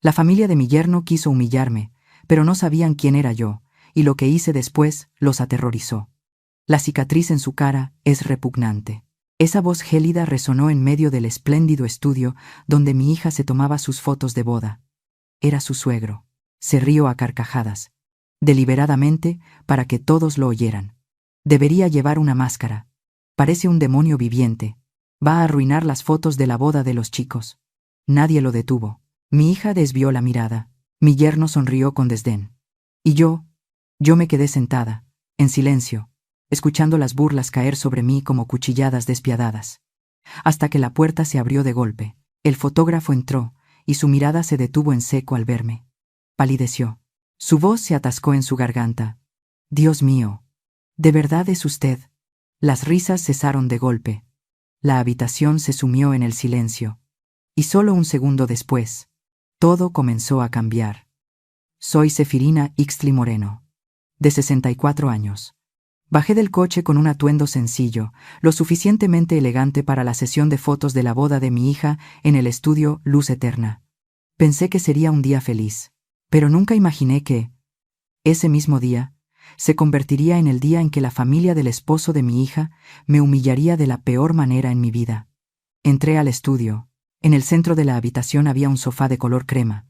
La familia de mi yerno quiso humillarme, pero no sabían quién era yo, y lo que hice después los aterrorizó. La cicatriz en su cara es repugnante. Esa voz gélida resonó en medio del espléndido estudio donde mi hija se tomaba sus fotos de boda. Era su suegro. Se rió a carcajadas, deliberadamente, para que todos lo oyeran. Debería llevar una máscara. Parece un demonio viviente. Va a arruinar las fotos de la boda de los chicos. Nadie lo detuvo. Mi hija desvió la mirada. Mi yerno sonrió con desdén. Y yo me quedé sentada, en silencio, escuchando las burlas caer sobre mí como cuchilladas despiadadas. Hasta que la puerta se abrió de golpe. El fotógrafo entró, y su mirada se detuvo en seco al verme. Palideció. Su voz se atascó en su garganta. Dios mío, ¿de verdad es usted? Las risas cesaron de golpe. La habitación se sumió en el silencio. Y solo un segundo después, todo comenzó a cambiar. Soy Sefirina Ixtli Moreno, de 64 años. Bajé del coche con un atuendo sencillo, lo suficientemente elegante para la sesión de fotos de la boda de mi hija en el estudio Luz Eterna. Pensé que sería un día feliz, pero nunca imaginé que, ese mismo día, se convertiría en el día en que la familia del esposo de mi hija me humillaría de la peor manera en mi vida. Entré al estudio. En el centro de la habitación había un sofá de color crema,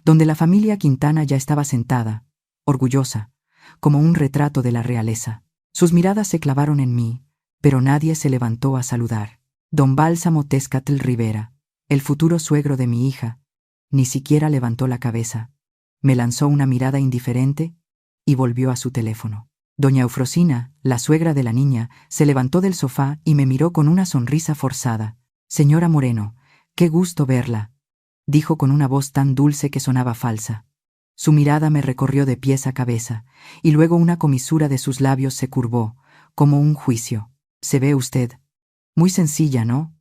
donde la familia Quintana ya estaba sentada, orgullosa, como un retrato de la realeza. Sus miradas se clavaron en mí, pero nadie se levantó a saludar. Don Bálsamo Tezcatl Rivera, el futuro suegro de mi hija, ni siquiera levantó la cabeza. Me lanzó una mirada indiferente y volvió a su teléfono. Doña Eufrosina, la suegra de la niña, se levantó del sofá y me miró con una sonrisa forzada. Señora Moreno, qué gusto verla, dijo con una voz tan dulce que sonaba falsa. Su mirada me recorrió de pies a cabeza, y luego una comisura de sus labios se curvó, como un juicio. Se ve usted muy sencilla, ¿no?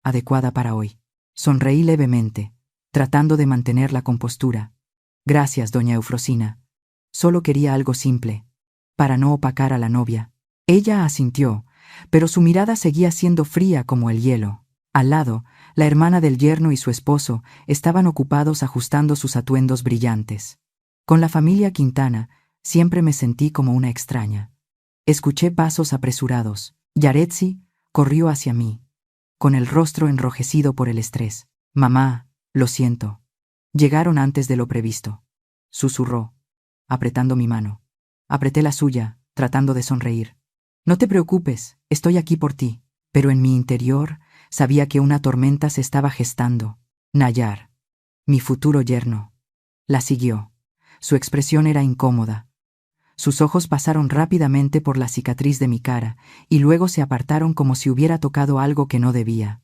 Adecuada para hoy. Sonreí levemente, tratando de mantener la compostura. Gracias, doña Eufrosina. Solo quería algo simple, para no opacar a la novia. Ella asintió, pero su mirada seguía siendo fría como el hielo. Al lado, la hermana del yerno y su esposo estaban ocupados ajustando sus atuendos brillantes. Con la familia Quintana siempre me sentí como una extraña. Escuché pasos apresurados. Yaretsi corrió hacia mí, con el rostro enrojecido por el estrés. Mamá, lo siento. Llegaron antes de lo previsto. Susurró, apretando mi mano. Apreté la suya, tratando de sonreír. No te preocupes, estoy aquí por ti. Pero en mi interior sabía que una tormenta se estaba gestando. Nayar, mi futuro yerno, la siguió. Su expresión era incómoda. Sus ojos pasaron rápidamente por la cicatriz de mi cara y luego se apartaron como si hubiera tocado algo que no debía.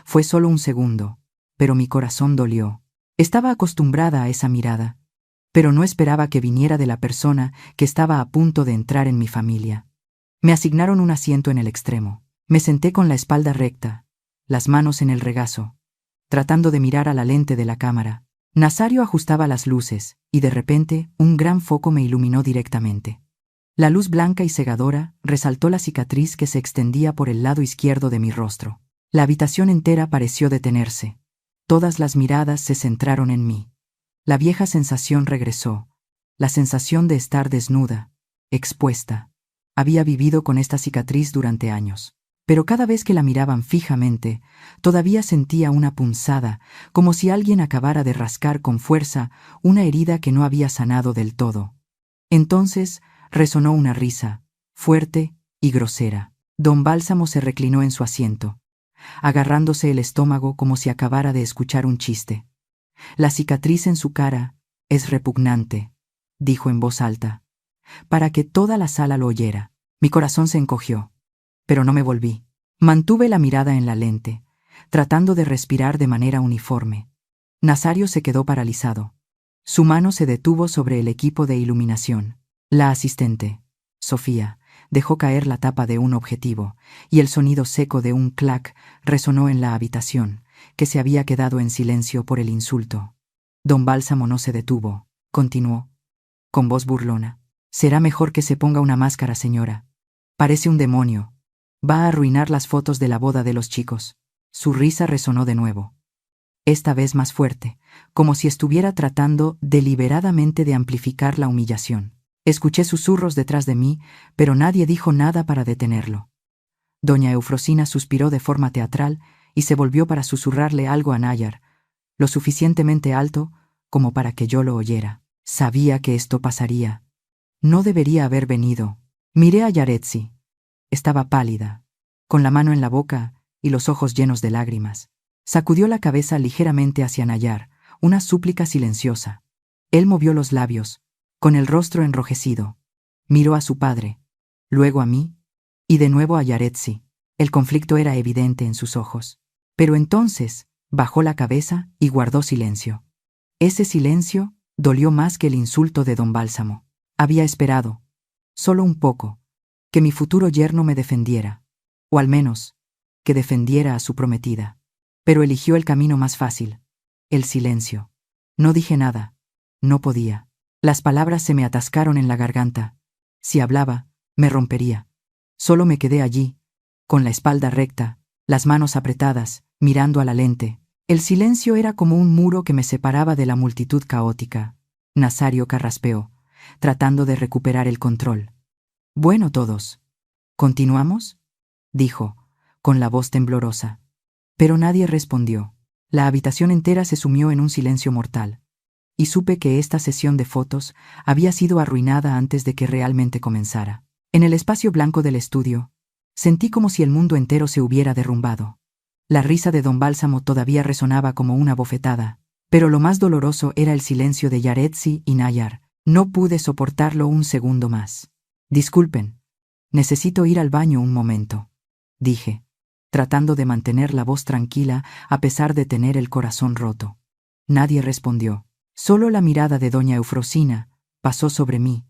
Fue solo un segundo, pero mi corazón dolió. Estaba acostumbrada a esa mirada, pero no esperaba que viniera de la persona que estaba a punto de entrar en mi familia. Me asignaron un asiento en el extremo. Me senté con la espalda recta, las manos en el regazo, tratando de mirar a la lente de la cámara. Nazario ajustaba las luces, y de repente un gran foco me iluminó directamente. La luz blanca y cegadora resaltó la cicatriz que se extendía por el lado izquierdo de mi rostro. La habitación entera pareció detenerse. Todas las miradas se centraron en mí. La vieja sensación regresó, la sensación de estar desnuda, expuesta. Había vivido con esta cicatriz durante años. Pero cada vez que la miraban fijamente, todavía sentía una punzada, como si alguien acabara de rascar con fuerza una herida que no había sanado del todo. Entonces resonó una risa, fuerte y grosera. Don Bálsamo se reclinó en su asiento, agarrándose el estómago como si acabara de escuchar un chiste. La cicatriz en su cara es repugnante, dijo en voz alta, para que toda la sala lo oyera. Mi corazón se encogió. Pero no me volví. Mantuve la mirada en la lente, tratando de respirar de manera uniforme. Nazario se quedó paralizado. Su mano se detuvo sobre el equipo de iluminación. La asistente, Sofía, dejó caer la tapa de un objetivo, y el sonido seco de un clac resonó en la habitación, que se había quedado en silencio por el insulto. Don Bálsamo no se detuvo. Continuó, con voz burlona. Será mejor que se ponga una máscara, señora. Parece un demonio. Va a arruinar las fotos de la boda de los chicos. Su risa resonó de nuevo. esta vez más fuerte, como si estuviera tratando deliberadamente de amplificar la humillación. Escuché susurros detrás de mí, pero nadie dijo nada para detenerlo. Doña Eufrosina suspiró de forma teatral y se volvió para susurrarle algo a Nayar, lo suficientemente alto como para que yo lo oyera. Sabía que esto pasaría. No debería haber venido. Miré a Yaretsi. Estaba pálida, con la mano en la boca y los ojos llenos de lágrimas. Sacudió la cabeza ligeramente hacia Nayar, una súplica silenciosa. Él movió los labios, con el rostro enrojecido. Miró a su padre, luego a mí, y de nuevo a Yaretsi. El conflicto era evidente en sus ojos. Pero entonces bajó la cabeza y guardó silencio. Ese silencio dolió más que el insulto de don Bálsamo. Había esperado, solo un poco, que mi futuro yerno me defendiera, o al menos, que defendiera a su prometida. Pero eligió el camino más fácil, el silencio. No dije nada, no podía. Las palabras se me atascaron en la garganta. Si hablaba, me rompería. Solo me quedé allí, con la espalda recta, las manos apretadas, mirando a la lente. El silencio era como un muro que me separaba de la multitud caótica. Nazario carraspeó, tratando de recuperar el control. Bueno, todos. ¿Continuamos?, dijo, con la voz temblorosa. Pero nadie respondió. La habitación entera se sumió en un silencio mortal. Y supe que esta sesión de fotos había sido arruinada antes de que realmente comenzara. En el espacio blanco del estudio, sentí como si el mundo entero se hubiera derrumbado. La risa de don Bálsamo todavía resonaba como una bofetada, pero lo más doloroso era el silencio de Yaretsi y Nayar. No pude soportarlo un segundo más. Disculpen, necesito ir al baño un momento, dije, tratando de mantener la voz tranquila a pesar de tener el corazón roto. Nadie respondió. Solo la mirada de doña Eufrosina pasó sobre mí,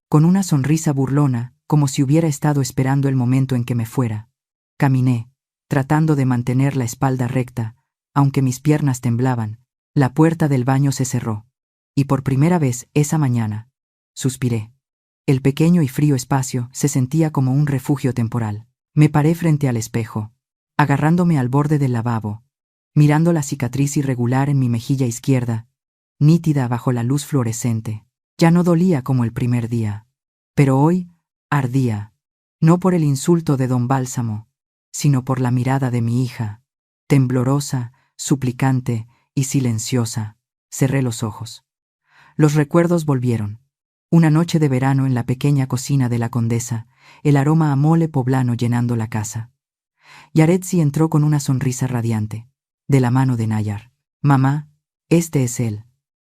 con una sonrisa burlona, como si hubiera estado esperando el momento en que me fuera. Caminé, tratando de mantener la espalda recta, aunque mis piernas temblaban. La puerta del baño se cerró. Y por primera vez esa mañana, suspiré. El pequeño y frío espacio se sentía como un refugio temporal. Me paré frente al espejo, agarrándome al borde del lavabo, mirando la cicatriz irregular en mi mejilla izquierda, nítida bajo la luz fluorescente. Ya no dolía como el primer día, pero hoy ardía, no por el insulto de don Bálsamo, sino por la mirada de mi hija, temblorosa, suplicante y silenciosa. Cerré los ojos. Los recuerdos volvieron. Una noche de verano en la pequeña cocina de la condesa, el aroma a mole poblano llenando la casa. Yaretsi entró con una sonrisa radiante, de la mano de Nayar. «Mamá, este es él»,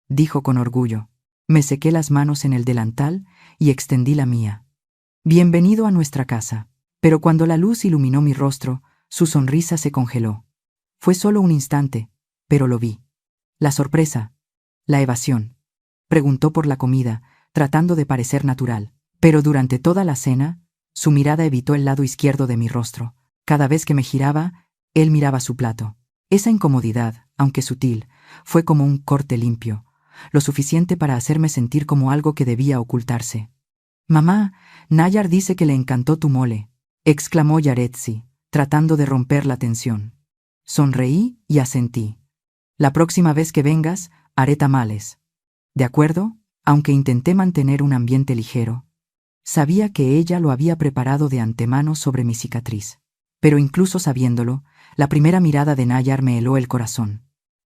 dijo con orgullo. Me sequé las manos en el delantal y extendí la mía. «Bienvenido a nuestra casa». Pero cuando la luz iluminó mi rostro, su sonrisa se congeló. Fue solo un instante, pero lo vi. La sorpresa, la evasión. Preguntó por la comida, tratando de parecer natural. Pero durante toda la cena, su mirada evitó el lado izquierdo de mi rostro. Cada vez que me giraba, él miraba su plato. Esa incomodidad, aunque sutil, fue como un corte limpio, lo suficiente para hacerme sentir como algo que debía ocultarse. «Mamá, Nayar dice que le encantó tu mole», exclamó Yaretsi, tratando de romper la tensión. Sonreí y asentí. «La próxima vez que vengas, haré tamales». ¿De acuerdo? Aunque intenté mantener un ambiente ligero, sabía que ella lo había preparado de antemano sobre mi cicatriz. Pero incluso sabiéndolo, la primera mirada de Nayar me heló el corazón.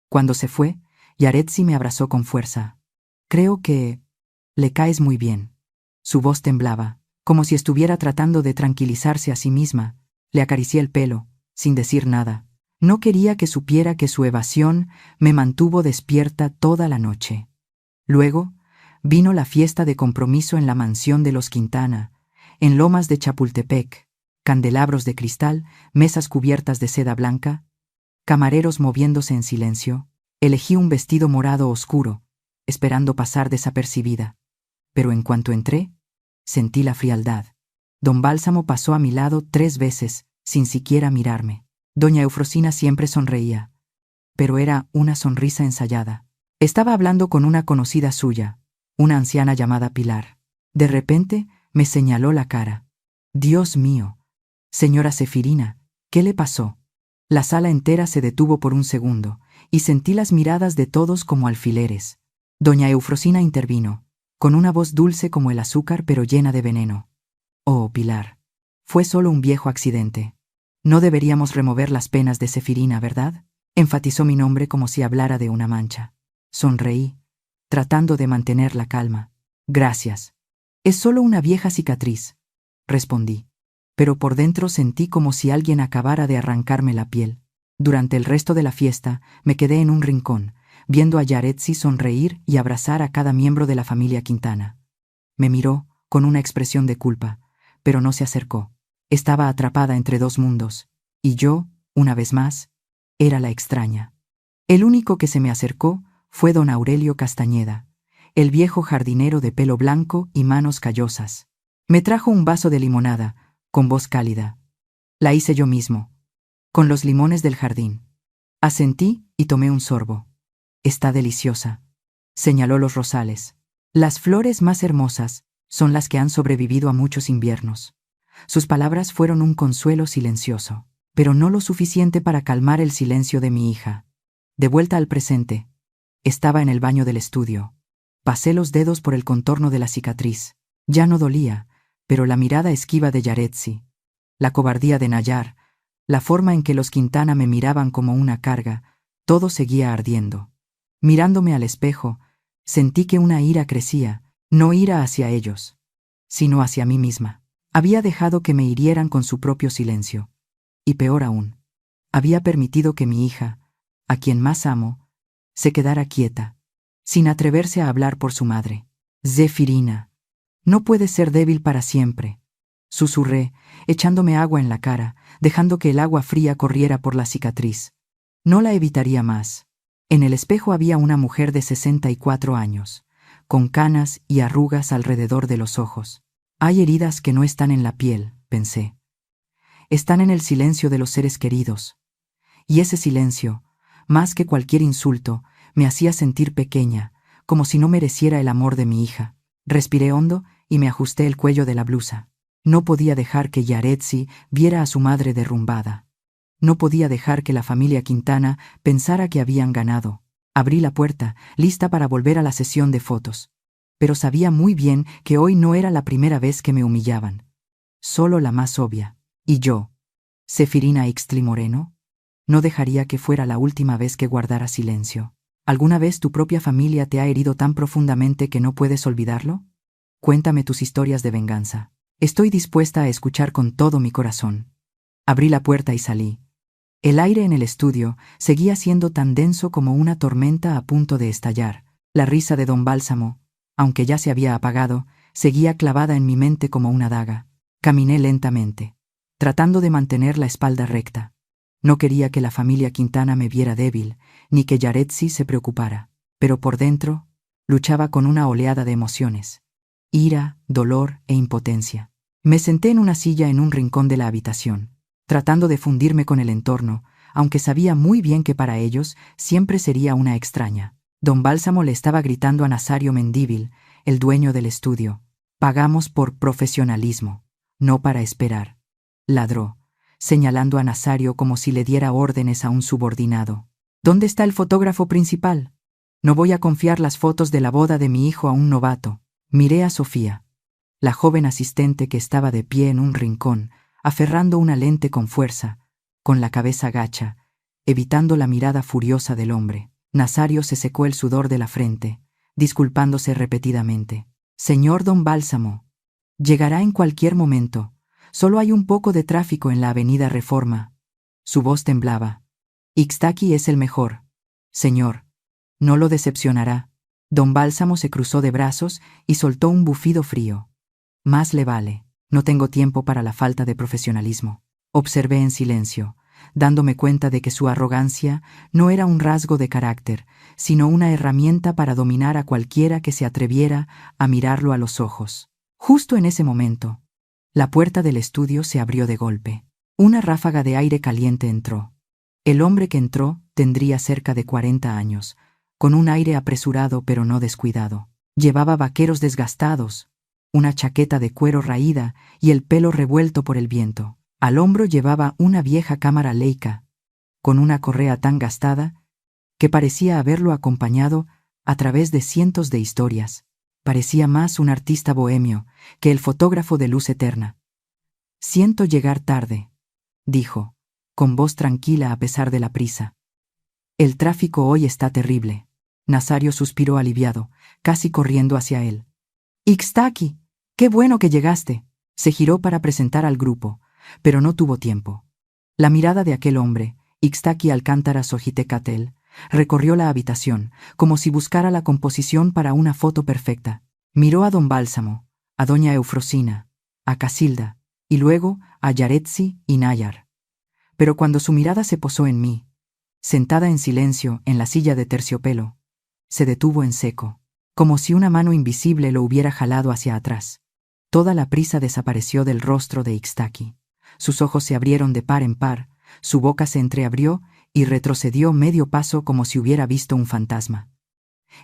Cuando se fue, Yaretsi me abrazó con fuerza. «Creo que le caes muy bien». Su voz temblaba, como si estuviera tratando de tranquilizarse a sí misma. Le acaricié el pelo, sin decir nada. No quería que supiera que su evasión me mantuvo despierta toda la noche. Luego, vino la fiesta de compromiso en la mansión de los Quintana, en Lomas de Chapultepec, candelabros de cristal, mesas cubiertas de seda blanca, camareros moviéndose en silencio. Elegí un vestido morado oscuro, esperando pasar desapercibida. Pero en cuanto entré, sentí la frialdad. Don Bálsamo pasó a mi lado 3 veces, sin siquiera mirarme. Doña Eufrosina siempre sonreía, pero era una sonrisa ensayada. Estaba hablando con una conocida suya, una anciana llamada Pilar. De repente, me señaló la cara. «Dios mío, señora Sefirina, ¿qué le pasó?». La sala entera se detuvo por un segundo, y sentí las miradas de todos como alfileres. Doña Eufrosina intervino, con una voz dulce como el azúcar pero llena de veneno. «Oh, Pilar. Fue solo un viejo accidente. No deberíamos remover las penas de Cefirina, ¿verdad?». Enfatizó mi nombre como si hablara de una mancha. Sonreí, tratando de mantener la calma. «Gracias. Es solo una vieja cicatriz», respondí. Pero por dentro sentí como si alguien acabara de arrancarme la piel. Durante el resto de la fiesta me quedé en un rincón, viendo a Yaretsi sonreír y abrazar a cada miembro de la familia Quintana. Me miró con una expresión de culpa, pero no se acercó. Estaba atrapada entre dos mundos, y yo, una vez más, era la extraña. El único que se me acercó fue don Aurelio Castañeda, el viejo jardinero de pelo blanco y manos callosas. Me trajo un vaso de limonada, con voz cálida. La hice yo mismo, con los limones del jardín. Asentí y tomé un sorbo. «Está deliciosa», señaló los rosales. «Las flores más hermosas son las que han sobrevivido a muchos inviernos». Sus palabras fueron un consuelo silencioso, pero no lo suficiente para calmar el silencio de mi hija. De vuelta al presente, estaba en el baño del estudio. Pasé los dedos por el contorno de la cicatriz. Ya no dolía, pero la mirada esquiva de Yaretsi, la cobardía de Nayar, la forma en que los Quintana me miraban como una carga, todo seguía ardiendo. Mirándome al espejo, sentí que una ira crecía, no ira hacia ellos, sino hacia mí misma. Había dejado que me hirieran con su propio silencio. Y peor aún, había permitido que mi hija, a quien más amo, se quedara quieta, sin atreverse a hablar por su madre. «Cefirina, no puedes ser débil para siempre», susurré, echándome agua en la cara, dejando que el agua fría corriera por la cicatriz. No la evitaría más. En el espejo había una mujer de 64 años, con canas y arrugas alrededor de los ojos. «Hay heridas que no están en la piel», pensé. «Están en el silencio de los seres queridos». Y ese silencio, más que cualquier insulto, me hacía sentir pequeña, como si no mereciera el amor de mi hija. Respiré hondo y me ajusté el cuello de la blusa. No podía dejar que Yaretsi viera a su madre derrumbada. No podía dejar que la familia Quintana pensara que habían ganado. Abrí la puerta, lista para volver a la sesión de fotos. Pero sabía muy bien que hoy no era la primera vez que me humillaban. Solo la más obvia. Y yo, Cefirina Ixtli Moreno, no dejaría que fuera la última vez que guardara silencio. ¿Alguna vez tu propia familia te ha herido tan profundamente que no puedes olvidarlo? Cuéntame tus historias de venganza. Estoy dispuesta a escuchar con todo mi corazón. Abrí la puerta y salí. El aire en el estudio seguía siendo tan denso como una tormenta a punto de estallar. La risa de don Bálsamo, aunque ya se había apagado, seguía clavada en mi mente como una daga. Caminé lentamente, tratando de mantener la espalda recta. No quería que la familia Quintana me viera débil, ni que Yaretsi se preocupara. Pero por dentro, luchaba con una oleada de emociones. Ira, dolor e impotencia. Me senté en una silla en un rincón de la habitación, tratando de fundirme con el entorno, aunque sabía muy bien que para ellos siempre sería una extraña. Don Bálsamo le estaba gritando a Nazario Mendívil, el dueño del estudio. «Pagamos por profesionalismo, no para esperar», ladró, señalando a Nazario como si le diera órdenes a un subordinado. «¿Dónde está el fotógrafo principal? No voy a confiar las fotos de la boda de mi hijo a un novato». Miré a Sofía, la joven asistente que estaba de pie en un rincón, aferrando una lente con fuerza, con la cabeza gacha, evitando la mirada furiosa del hombre. Nazario se secó el sudor de la frente, disculpándose repetidamente. «Señor don Bálsamo, llegará en cualquier momento. Solo hay un poco de tráfico en la avenida Reforma». Su voz temblaba. «Ixtaki es el mejor. Señor, no lo decepcionará». Don Bálsamo se cruzó de brazos y soltó un bufido frío. «Más le vale. No tengo tiempo para la falta de profesionalismo». Observé en silencio, dándome cuenta de que su arrogancia no era un rasgo de carácter, sino una herramienta para dominar a cualquiera que se atreviera a mirarlo a los ojos. Justo en ese momento, la puerta del estudio se abrió de golpe. Una ráfaga de aire caliente entró. El hombre que entró tendría cerca de 40 años, con un aire apresurado pero no descuidado. Llevaba vaqueros desgastados, una chaqueta de cuero raída y el pelo revuelto por el viento. Al hombro llevaba una vieja cámara Leica, con una correa tan gastada que parecía haberlo acompañado a través de cientos de historias. Parecía más un artista bohemio que el fotógrafo de luz eterna. «Siento llegar tarde», dijo, con voz tranquila a pesar de la prisa. «El tráfico hoy está terrible». Nazario suspiró aliviado, casi corriendo hacia él. «Ixtaki, qué bueno que llegaste». Se giró para presentar al grupo, pero no tuvo tiempo. La mirada de aquel hombre, Ixtaki Alcántara Sojitecatel, recorrió la habitación, como si buscara la composición para una foto perfecta. Miró a don Bálsamo, a doña Eufrosina, a Casilda, y luego a Yaretsi y Nayar. Pero cuando su mirada se posó en mí, sentada en silencio en la silla de terciopelo, se detuvo en seco, como si una mano invisible lo hubiera jalado hacia atrás. Toda la prisa desapareció del rostro de Ixtaki. Sus ojos se abrieron de par en par, su boca se entreabrió y retrocedió medio paso como si hubiera visto un fantasma.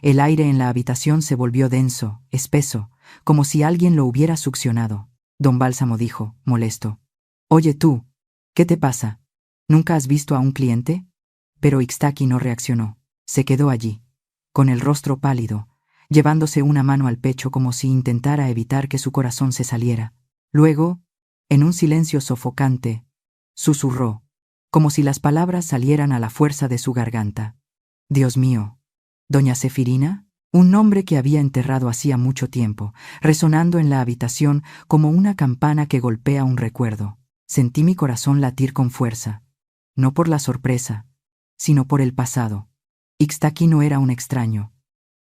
El aire en la habitación se volvió denso, espeso, como si alguien lo hubiera succionado. Don Bálsamo dijo, molesto: «Oye tú, ¿qué te pasa? ¿Nunca has visto a un cliente?» Pero Ixtaki no reaccionó. Se quedó allí, con el rostro pálido, llevándose una mano al pecho como si intentara evitar que su corazón se saliera. Luego, en un silencio sofocante, susurró, como si las palabras salieran a la fuerza de su garganta: «Dios mío, ¿doña Sefirina?». Un nombre que había enterrado hacía mucho tiempo, resonando en la habitación como una campana que golpea un recuerdo. Sentí mi corazón latir con fuerza, no por la sorpresa, sino por el pasado. Ixtaki no era un extraño.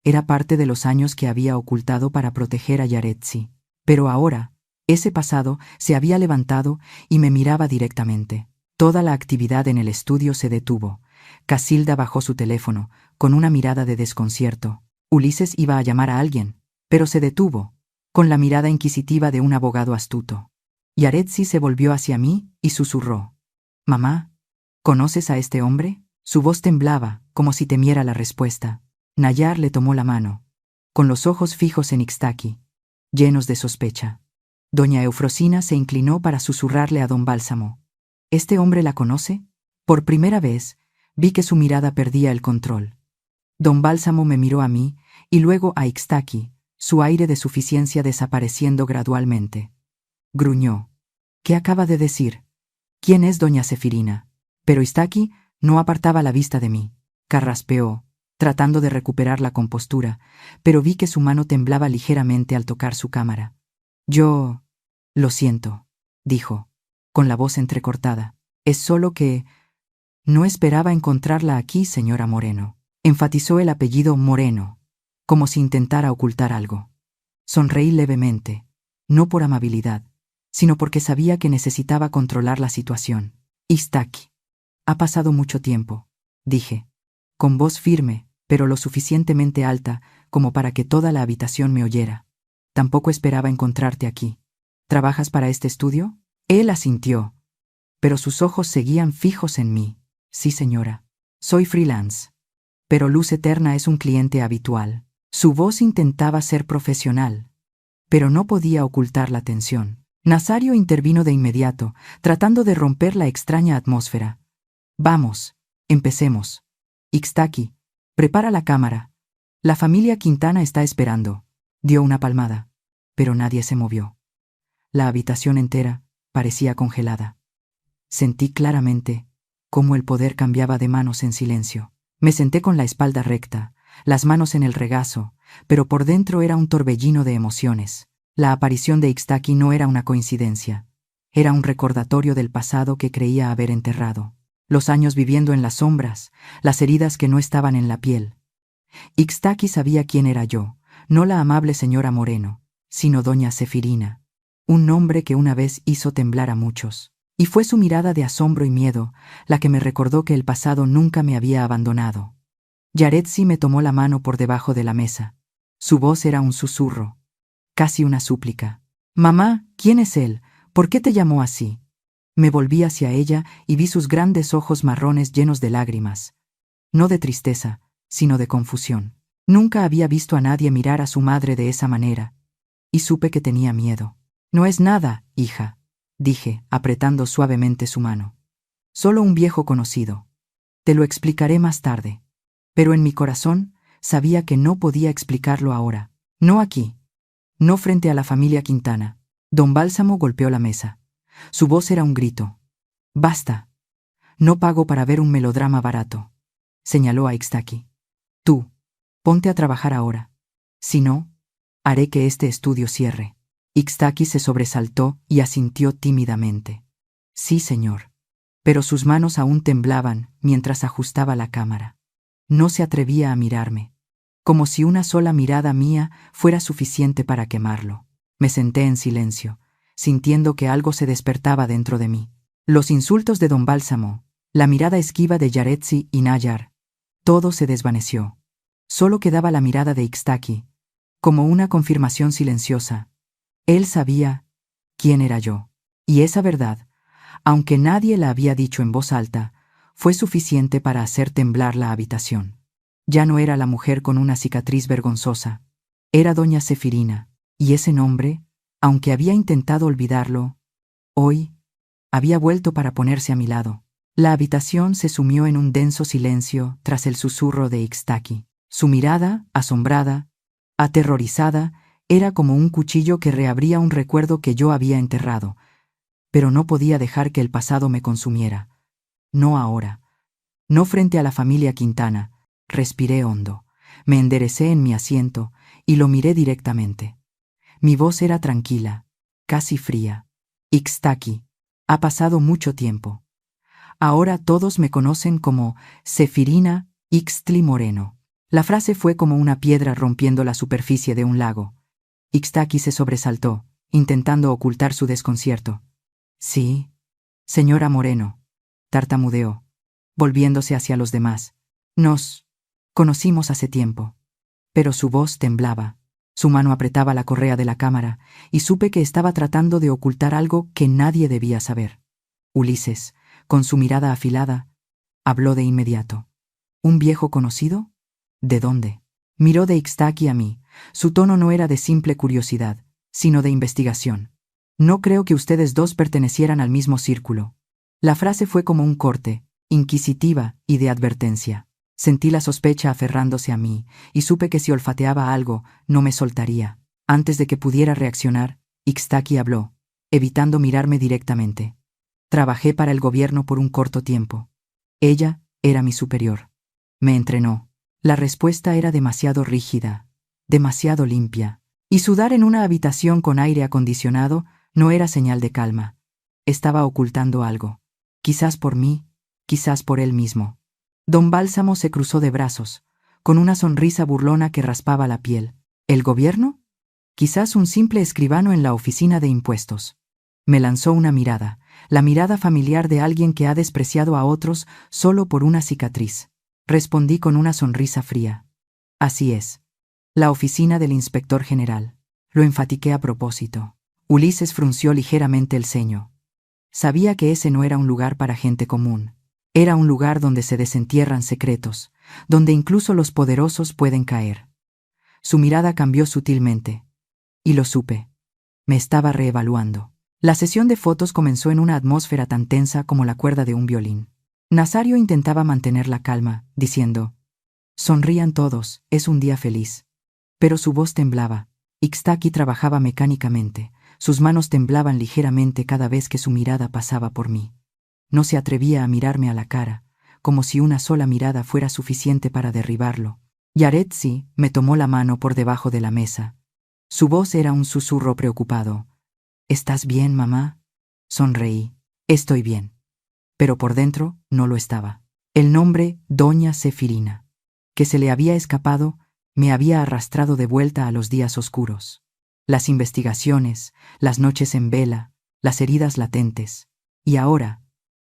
Era parte de los años que había ocultado para proteger a Yaretsi. Pero ahora, ese pasado se había levantado y me miraba directamente. Toda la actividad en el estudio se detuvo. Casilda bajó su teléfono, con una mirada de desconcierto. Ulises iba a llamar a alguien, pero se detuvo, con la mirada inquisitiva de un abogado astuto. Yaretsi se volvió hacia mí y susurró: «Mamá, ¿conoces a este hombre?». Su voz temblaba, como si temiera la respuesta. Nayar le tomó la mano, con los ojos fijos en Ixtaki, llenos de sospecha. Doña Eufrosina se inclinó para susurrarle a don Bálsamo: «¿Este hombre la conoce?». Por primera vez, vi que su mirada perdía el control. Don Bálsamo me miró a mí y luego a Ixtaki, su aire de suficiencia desapareciendo gradualmente. Gruñó: «¿Qué acaba de decir? ¿Quién es doña Sefirina?». Pero Ixtaki no apartaba la vista de mí. Carraspeó, tratando de recuperar la compostura, pero vi que su mano temblaba ligeramente al tocar su cámara. «Yo... lo siento», dijo, con la voz entrecortada. «Es solo que... no esperaba encontrarla aquí, señora Moreno». Enfatizó el apellido Moreno, como si intentara ocultar algo. Sonreí levemente, no por amabilidad, sino porque sabía que necesitaba controlar la situación. «Ixtaki, ha pasado mucho tiempo», dije, con voz firme, pero lo suficientemente alta como para que toda la habitación me oyera. «Tampoco esperaba encontrarte aquí. ¿Trabajas para este estudio?». Él asintió, pero sus ojos seguían fijos en mí. «Sí, señora. Soy freelance. Pero Luz Eterna es un cliente habitual». Su voz intentaba ser profesional, pero no podía ocultar la tensión. Nazario intervino de inmediato, tratando de romper la extraña atmósfera. «Vamos, empecemos. Ixtaki, prepara la cámara. La familia Quintana está esperando». Dio una palmada, pero nadie se movió. La habitación entera parecía congelada. Sentí claramente cómo el poder cambiaba de manos en silencio. Me senté con la espalda recta, las manos en el regazo, pero por dentro era un torbellino de emociones. La aparición de Ixtaki no era una coincidencia. Era un recordatorio del pasado que creía haber enterrado. Los años viviendo en las sombras, las heridas que no estaban en la piel. Ixtaki sabía quién era yo, no la amable señora Moreno, sino doña Sefirina, un nombre que una vez hizo temblar a muchos. Y fue su mirada de asombro y miedo la que me recordó que el pasado nunca me había abandonado. Yaretsi me tomó la mano por debajo de la mesa. Su voz era un susurro, casi una súplica. «Mamá, ¿quién es él? ¿Por qué te llamó así?». Me volví hacia ella y vi sus grandes ojos marrones llenos de lágrimas. No de tristeza, sino de confusión. Nunca había visto a nadie mirar a su madre de esa manera, y supe que tenía miedo. «No es nada, hija», dije, apretando suavemente su mano. «Solo un viejo conocido». Te lo explicaré más tarde. Pero en mi corazón sabía que no podía explicarlo ahora. No aquí. No frente a la familia Quintana. Don Bálsamo golpeó la mesa. Su voz era un grito. Basta. No pago para ver un melodrama barato. Señaló a Ixtaki. Tú, ponte a trabajar ahora. Si no, haré que este estudio cierre. Ixtaki se sobresaltó y asintió tímidamente. Sí, señor. Pero sus manos aún temblaban mientras ajustaba la cámara. No se atrevía a mirarme. Como si una sola mirada mía fuera suficiente para quemarlo. Me senté en silencio, sintiendo que algo se despertaba dentro de mí. Los insultos de don Bálsamo, la mirada esquiva de Yaretsi y Nayar, todo se desvaneció. Solo quedaba la mirada de Ixtaki, como una confirmación silenciosa. Él sabía quién era yo. Y esa verdad, aunque nadie la había dicho en voz alta, fue suficiente para hacer temblar la habitación. Ya no era la mujer con una cicatriz vergonzosa. Era doña Sefirina, y ese nombre, aunque había intentado olvidarlo, hoy había vuelto para ponerse a mi lado. La habitación se sumió en un denso silencio tras el susurro de Ixtaki. Su mirada, asombrada, aterrorizada, era como un cuchillo que reabría un recuerdo que yo había enterrado, pero no podía dejar que el pasado me consumiera. No ahora. No frente a la familia Quintana. Respiré hondo. Me enderecé en mi asiento y lo miré directamente. Mi voz era tranquila, casi fría. Ixtaki, ha pasado mucho tiempo. Ahora todos me conocen como Sefirina Ixtli Moreno. La frase fue como una piedra rompiendo la superficie de un lago. Ixtaki se sobresaltó, intentando ocultar su desconcierto. Sí, señora Moreno, tartamudeó, volviéndose hacia los demás. Nos conocimos hace tiempo. Pero su voz temblaba. Su mano apretaba la correa de la cámara y supe que estaba tratando de ocultar algo que nadie debía saber. Ulises, con su mirada afilada, habló de inmediato. ¿Un viejo conocido? ¿De dónde? Miró de Ixtaki a mí. Su tono no era de simple curiosidad, sino de investigación. No creo que ustedes dos pertenecieran al mismo círculo. La frase fue como un corte, inquisitiva y de advertencia. Sentí la sospecha aferrándose a mí, y supe que si olfateaba algo, no me soltaría. Antes de que pudiera reaccionar, Ixtaki habló, evitando mirarme directamente. Trabajé para el gobierno por un corto tiempo. Ella era mi superior. Me entrenó. La respuesta era demasiado rígida, demasiado limpia, y sudar en una habitación con aire acondicionado no era señal de calma. Estaba ocultando algo. Quizás por mí, quizás por él mismo. Don Bálsamo se cruzó de brazos, con una sonrisa burlona que raspaba la piel. ¿El gobierno? Quizás un simple escribano en la oficina de impuestos. Me lanzó una mirada, la mirada familiar de alguien que ha despreciado a otros solo por una cicatriz. Respondí con una sonrisa fría. Así es. La oficina del inspector general. Lo enfatiqué a propósito. Ulises frunció ligeramente el ceño. Sabía que ese no era un lugar para gente común. Era un lugar donde se desentierran secretos, donde incluso los poderosos pueden caer. Su mirada cambió sutilmente. Y lo supe. Me estaba reevaluando. La sesión de fotos comenzó en una atmósfera tan tensa como la cuerda de un violín. Nazario intentaba mantener la calma, diciendo: «Sonrían todos, es un día feliz». Pero su voz temblaba. Ixtaki trabajaba mecánicamente. Sus manos temblaban ligeramente cada vez que su mirada pasaba por mí. No se atrevía a mirarme a la cara, como si una sola mirada fuera suficiente para derribarlo. Yaretsi me tomó la mano por debajo de la mesa. Su voz era un susurro preocupado. «¿Estás bien, mamá?» Sonreí. «Estoy bien». Pero por dentro no lo estaba. El nombre Doña Sefirina, que se le había escapado, me había arrastrado de vuelta a los días oscuros. Las investigaciones, las noches en vela, las heridas latentes. Y ahora,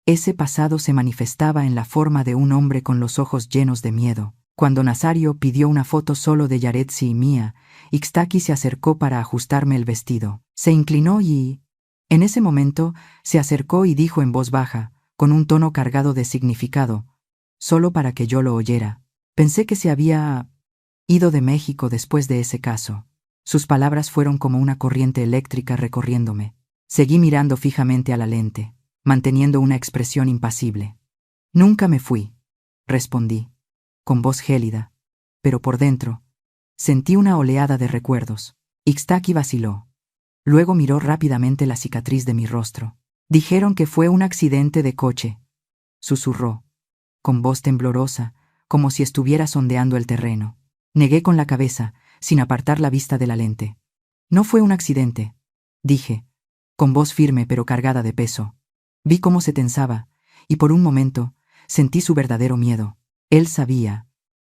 ese pasado se manifestaba en la forma de un hombre con los ojos llenos de miedo. Cuando Nazario pidió una foto solo de Yaretsi y mía, Ixtaki se acercó para ajustarme el vestido. Se inclinó y, en ese momento, se acercó y dijo en voz baja, con un tono cargado de significado, solo para que yo lo oyera: «Pensé que se había ido de México después de ese caso». Sus palabras fueron como una corriente eléctrica recorriéndome. Seguí mirando fijamente a la lente, manteniendo una expresión impasible. «Nunca me fui. respondí, con voz gélida, pero por dentro sentí una oleada de recuerdos. Ixtaki vaciló. Luego miró rápidamente la cicatriz de mi rostro. Dijeron que fue un accidente de coche, susurró, con voz temblorosa, como si estuviera sondeando el terreno. Negué con la cabeza, sin apartar la vista de la lente. No fue un accidente, dije, con voz firme pero cargada de peso. Vi cómo se tensaba, y por un momento sentí su verdadero miedo. Él sabía,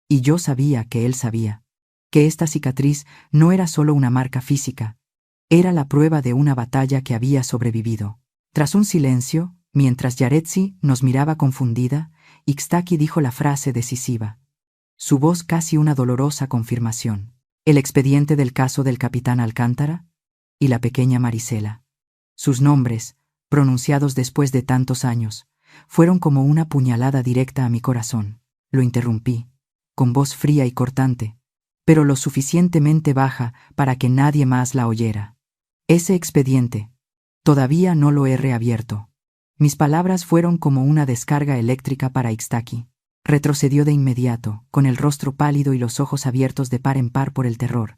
y yo sabía que él sabía, que esta cicatriz no era solo una marca física, era la prueba de una batalla que había sobrevivido. Tras un silencio, mientras Yaretsi nos miraba confundida, Ixtaki dijo la frase decisiva. Su voz casi una dolorosa confirmación. El expediente del caso del capitán Alcántara y la pequeña Marisela. Sus nombres, pronunciados después de tantos años, fueron como una puñalada directa a mi corazón. Lo interrumpí, con voz fría y cortante, pero lo suficientemente baja para que nadie más la oyera. Ese expediente, todavía no lo he reabierto. Mis palabras fueron como una descarga eléctrica para Ixtaki. Retrocedió de inmediato, con el rostro pálido y los ojos abiertos de par en par por el terror.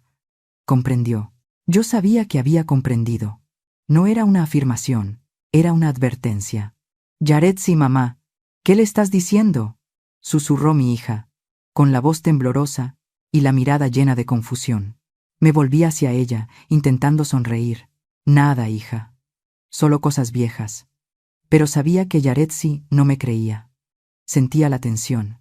Comprendió. Yo sabía que había comprendido. No era una afirmación, era una advertencia. Yaretsi, mamá, ¿qué le estás diciendo?, susurró mi hija, con la voz temblorosa y la mirada llena de confusión. Me volví hacia ella, intentando sonreír. Nada, hija. Solo cosas viejas. Pero sabía que Yaretsi no me creía. Sentía la tensión,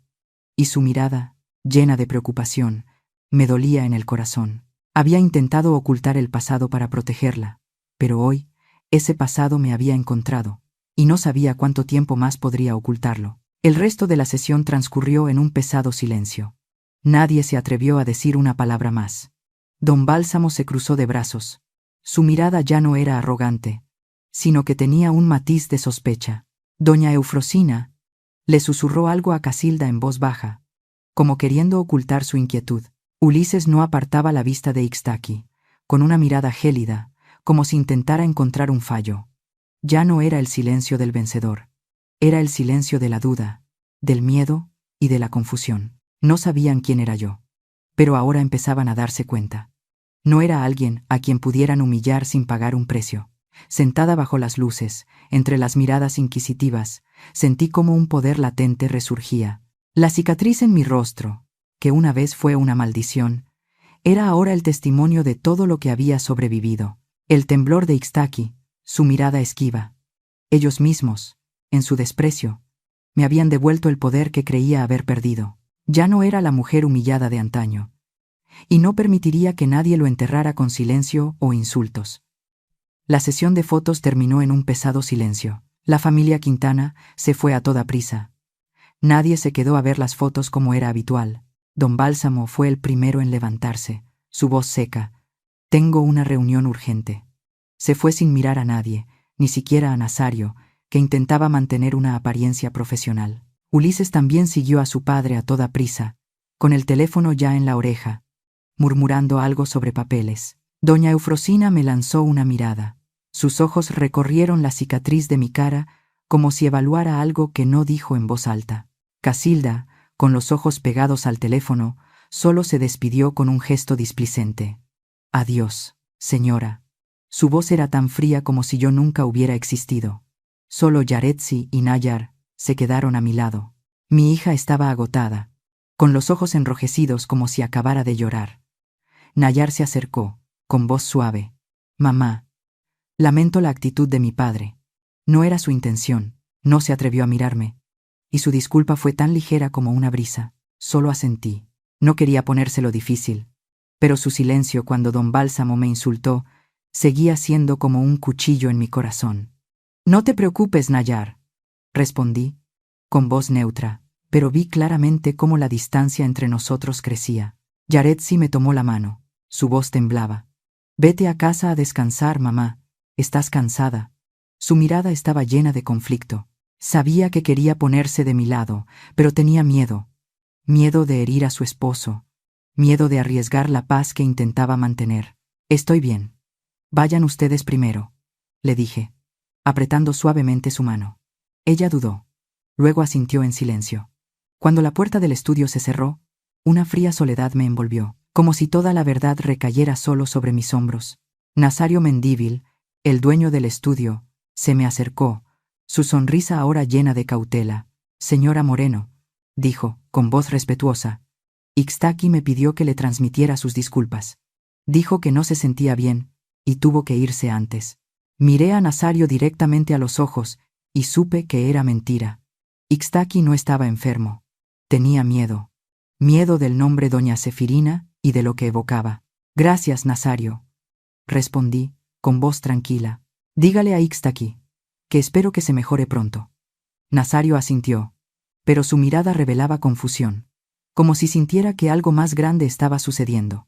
y su mirada, llena de preocupación, me dolía en el corazón. Había intentado ocultar el pasado para protegerla, pero hoy, ese pasado me había encontrado, y no sabía cuánto tiempo más podría ocultarlo. El resto de la sesión transcurrió en un pesado silencio. Nadie se atrevió a decir una palabra más. Don Bálsamo se cruzó de brazos. Su mirada ya no era arrogante, sino que tenía un matiz de sospecha. Doña Eufrosina le susurró algo a Casilda en voz baja, como queriendo ocultar su inquietud. Ulises no apartaba la vista de Ixtaki, con una mirada gélida, como si intentara encontrar un fallo. Ya no era el silencio del vencedor, era el silencio de la duda, del miedo y de la confusión. No sabían quién era yo, pero ahora empezaban a darse cuenta. No era alguien a quien pudieran humillar sin pagar un precio. Sentada bajo las luces, entre las miradas inquisitivas, sentí como un poder latente resurgía. La cicatriz en mi rostro, que una vez fue una maldición, era ahora el testimonio de todo lo que había sobrevivido. El temblor de Ixtaki, su mirada esquiva. Ellos mismos, en su desprecio, me habían devuelto el poder que creía haber perdido. Ya no era la mujer humillada de antaño, y no permitiría que nadie lo enterrara con silencio o insultos. La sesión de fotos terminó en un pesado silencio. La familia Quintana se fue a toda prisa. Nadie se quedó a ver las fotos como era habitual. Don Bálsamo fue el primero en levantarse, su voz seca. «Tengo una reunión urgente». Se fue sin mirar a nadie, ni siquiera a Nazario, que intentaba mantener una apariencia profesional. Ulises también siguió a su padre a toda prisa, con el teléfono ya en la oreja, murmurando algo sobre papeles. Doña Eufrosina me lanzó una mirada. Sus ojos recorrieron la cicatriz de mi cara como si evaluara algo que no dijo en voz alta. Casilda, con los ojos pegados al teléfono, solo se despidió con un gesto displicente. «Adiós, señora». Su voz era tan fría como si yo nunca hubiera existido. Solo Yaretsi y Nayar se quedaron a mi lado. Mi hija estaba agotada, con los ojos enrojecidos como si acabara de llorar. Nayar se acercó, con voz suave. «Mamá, lamento la actitud de mi padre. No era su intención, no se atrevió a mirarme, y su disculpa fue tan ligera como una brisa». Solo asentí. No quería ponérselo difícil, pero su silencio cuando don Bálsamo me insultó seguía siendo como un cuchillo en mi corazón. «No te preocupes, Nayar», respondí, con voz neutra, pero vi claramente cómo la distancia entre nosotros crecía. Yaretsi me tomó la mano. Su voz temblaba. «Vete a casa a descansar, mamá. Estás cansada». Su mirada estaba llena de conflicto. Sabía que quería ponerse de mi lado, pero tenía miedo. Miedo de herir a su esposo. Miedo de arriesgar la paz que intentaba mantener. «Estoy bien. Vayan ustedes primero», le dije, apretando suavemente su mano. Ella dudó. Luego asintió en silencio. Cuando la puerta del estudio se cerró, una fría soledad me envolvió, como si toda la verdad recayera solo sobre mis hombros. Nazario Mendívil, el dueño del estudio, se me acercó, su sonrisa ahora llena de cautela. «Señora Moreno», dijo, con voz respetuosa. «Ixtaki me pidió que le transmitiera sus disculpas. Dijo que no se sentía bien, y tuvo que irse antes». Miré a Nazario directamente a los ojos, y supe que era mentira. Ixtaki no estaba enfermo. Tenía miedo. Miedo del nombre Doña Sefirina y de lo que evocaba. «Gracias, Nazario», respondí, con voz tranquila. «Dígale a Ixtaki que espero que se mejore pronto». Nazario asintió, pero su mirada revelaba confusión, como si sintiera que algo más grande estaba sucediendo.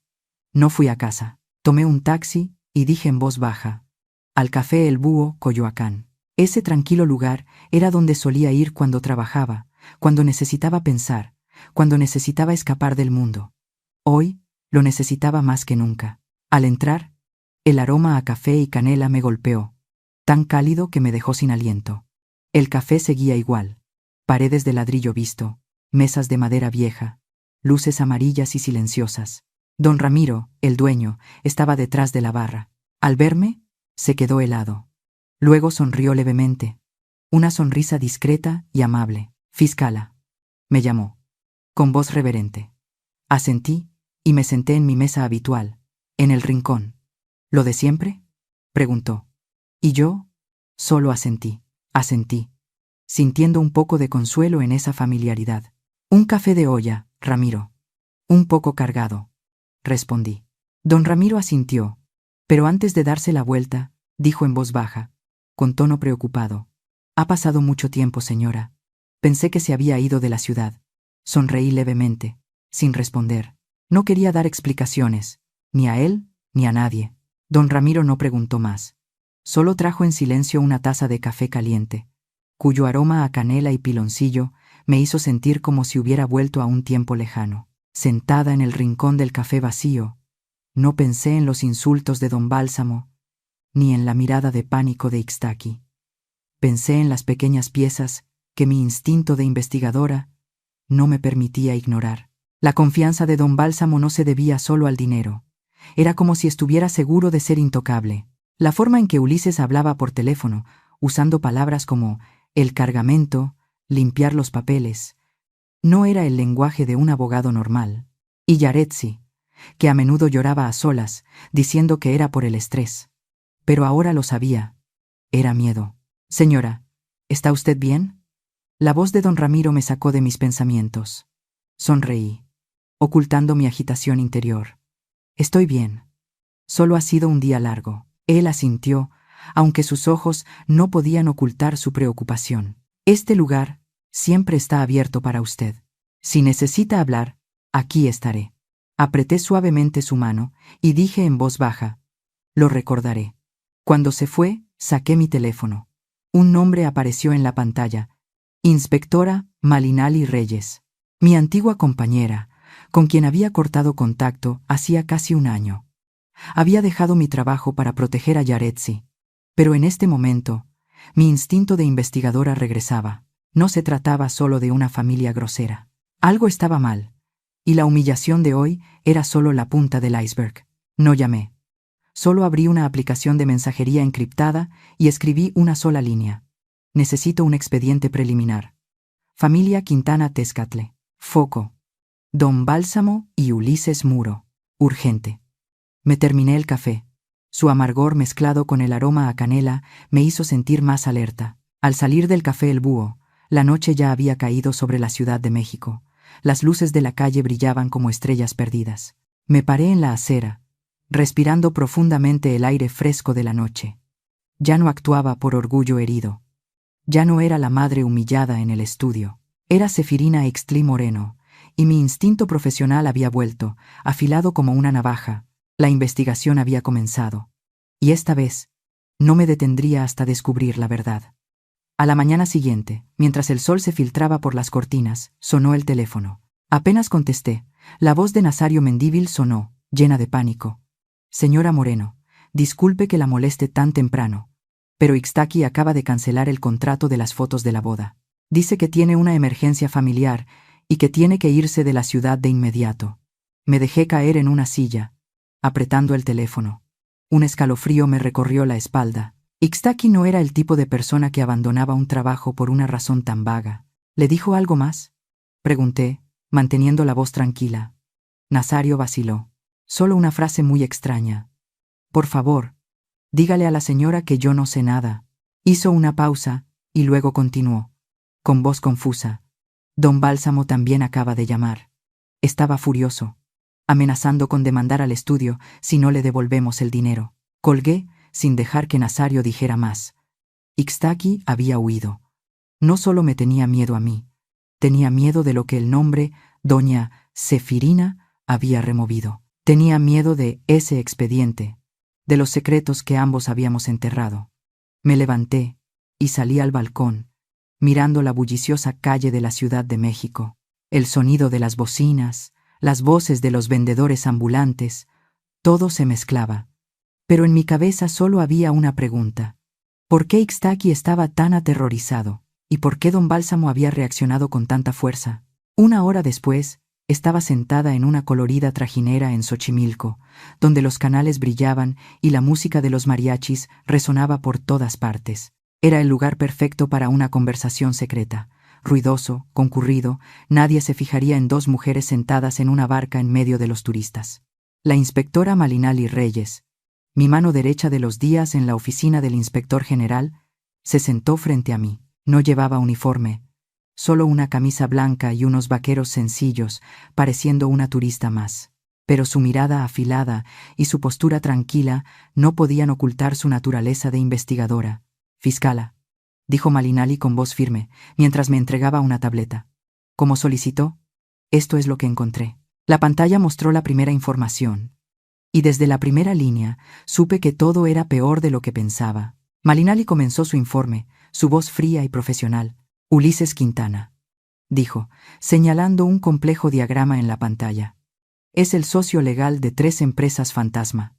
No fui a casa. Tomé un taxi y dije en voz baja: «Al Café El Búho, Coyoacán». Ese tranquilo lugar era donde solía ir cuando trabajaba, cuando necesitaba pensar, cuando necesitaba escapar del mundo. Hoy lo necesitaba más que nunca. Al entrar, el aroma a café y canela me golpeó, tan cálido que me dejó sin aliento. El café seguía igual: paredes de ladrillo visto, mesas de madera vieja, luces amarillas y silenciosas. Don Ramiro, el dueño, estaba detrás de la barra. Al verme, se quedó helado. Luego sonrió levemente, una sonrisa discreta y amable. «Fiscala», me llamó, con voz reverente. Asentí y me senté en mi mesa habitual, en el rincón. «¿Lo de siempre?», preguntó. Y yo solo asentí, sintiendo un poco de consuelo en esa familiaridad. «Un café de olla, Ramiro». «Un poco cargado», respondí. Don Ramiro asintió, pero antes de darse la vuelta, dijo en voz baja, con tono preocupado: «Ha pasado mucho tiempo, señora. Pensé que se había ido de la ciudad». Sonreí levemente, sin responder. No quería dar explicaciones, ni a él ni a nadie. Don Ramiro no preguntó más. Solo trajo en silencio una taza de café caliente, cuyo aroma a canela y piloncillo me hizo sentir como si hubiera vuelto a un tiempo lejano. Sentada en el rincón del café vacío, no pensé en los insultos de don Bálsamo, ni en la mirada de pánico de Ixtaki. Pensé en las pequeñas piezas que mi instinto de investigadora no me permitía ignorar. La confianza de don Bálsamo no se debía solo al dinero. Era como si estuviera seguro de ser intocable. La forma en que Ulises hablaba por teléfono, usando palabras como el cargamento, limpiar los papeles, no era el lenguaje de un abogado normal. Y Yaretsi, que a menudo lloraba a solas, diciendo que era por el estrés. Pero ahora lo sabía. Era miedo. «Señora, ¿está usted bien?». La voz de don Ramiro me sacó de mis pensamientos. Sonreí, ocultando mi agitación interior. «Estoy bien. Solo ha sido un día largo». Él asintió, aunque sus ojos no podían ocultar su preocupación. «Este lugar siempre está abierto para usted. Si necesita hablar, aquí estaré». Apreté suavemente su mano y dije en voz baja: «Lo recordaré». Cuando se fue, saqué mi teléfono. Un nombre apareció en la pantalla: Inspectora Malinali Reyes, mi antigua compañera, con quien había cortado contacto hacía casi un año. Había dejado mi trabajo para proteger a Yaretsi, pero en este momento, mi instinto de investigadora regresaba. No se trataba solo de una familia grosera. Algo estaba mal, y la humillación de hoy era solo la punta del iceberg. No llamé. Solo abrí una aplicación de mensajería encriptada y escribí una sola línea: «Necesito un expediente preliminar. Familia Quintana Tezcatle. Foco: Don Bálsamo y Ulises Muro. Urgente». Me terminé el café. Su amargor mezclado con el aroma a canela me hizo sentir más alerta. Al salir del Café El Búho, la noche ya había caído sobre la Ciudad de México. Las luces de la calle brillaban como estrellas perdidas. Me paré en la acera, respirando profundamente el aire fresco de la noche. Ya no actuaba por orgullo herido. Ya no era la madre humillada en el estudio. Era Sefirina Ixtli Moreno, y mi instinto profesional había vuelto, afilado como una navaja. La investigación había comenzado. Y esta vez, no me detendría hasta descubrir la verdad. A la mañana siguiente, mientras el sol se filtraba por las cortinas, sonó el teléfono. Apenas contesté, la voz de Nazario Mendívil sonó, llena de pánico. «Señora Moreno, disculpe que la moleste tan temprano, pero Ixtaki acaba de cancelar el contrato de las fotos de la boda. Dice que tiene una emergencia familiar y que tiene que irse de la ciudad de inmediato. Me dejé caer en una silla, apretando el teléfono. Un escalofrío me recorrió la espalda. Ixtaki no era el tipo de persona que abandonaba un trabajo por una razón tan vaga. ¿Le dijo algo más?, pregunté, manteniendo la voz tranquila. Nazario vaciló. Solo una frase muy extraña. Por favor, dígale a la señora que yo no sé nada. Hizo una pausa y luego continuó, con voz confusa. Don Bálsamo también acaba de llamar. Estaba furioso, amenazando con demandar al estudio si no le devolvemos el dinero. Colgué sin dejar que Nazario dijera más. Ixtaki había huido. No solo me tenía miedo a mí, tenía miedo de lo que el nombre Doña Sefirina había removido. Tenía miedo de ese expediente, de los secretos que ambos habíamos enterrado. Me levanté y salí al balcón, mirando la bulliciosa calle de la Ciudad de México. El sonido de las bocinas, las voces de los vendedores ambulantes, todo se mezclaba. Pero en mi cabeza solo había una pregunta. ¿Por qué Ixtaki estaba tan aterrorizado? ¿Y por qué don Bálsamo había reaccionado con tanta fuerza? Una hora después, estaba sentada en una colorida trajinera en Xochimilco, donde los canales brillaban y la música de los mariachis resonaba por todas partes. Era el lugar perfecto para una conversación secreta. Ruidoso, concurrido, nadie se fijaría en dos mujeres sentadas en una barca en medio de los turistas. La inspectora Malinali Reyes, mi mano derecha de los días en la oficina del inspector general, se sentó frente a mí. No llevaba uniforme, solo una camisa blanca y unos vaqueros sencillos, pareciendo una turista más. Pero su mirada afilada y su postura tranquila no podían ocultar su naturaleza de investigadora. «Fiscala», dijo Malinali con voz firme, mientras me entregaba una tableta. «Como solicitó, esto es lo que encontré». La pantalla mostró la primera información, y desde la primera línea supe que todo era peor de lo que pensaba. Malinali comenzó su informe, su voz fría y profesional. «Ulises Quintana», dijo, señalando un complejo diagrama en la pantalla. «Es el socio legal de 3 empresas fantasma.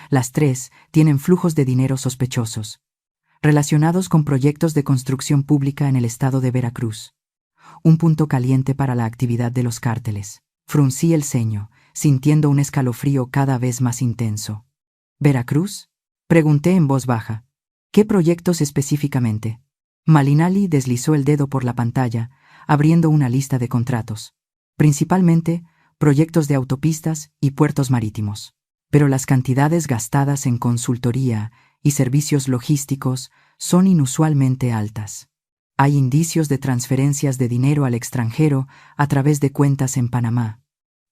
Las 3 tienen flujos de dinero sospechosos, relacionados con proyectos de construcción pública en el estado de Veracruz. Un punto caliente para la actividad de los cárteles». Fruncí el ceño, sintiendo un escalofrío cada vez más intenso. «¿Veracruz?», pregunté en voz baja. «¿Qué proyectos específicamente?». Malinali deslizó el dedo por la pantalla, abriendo una lista de contratos. Principalmente, proyectos de autopistas y puertos marítimos. Pero las cantidades gastadas en consultoría y servicios logísticos son inusualmente altas. Hay indicios de transferencias de dinero al extranjero a través de cuentas en Panamá.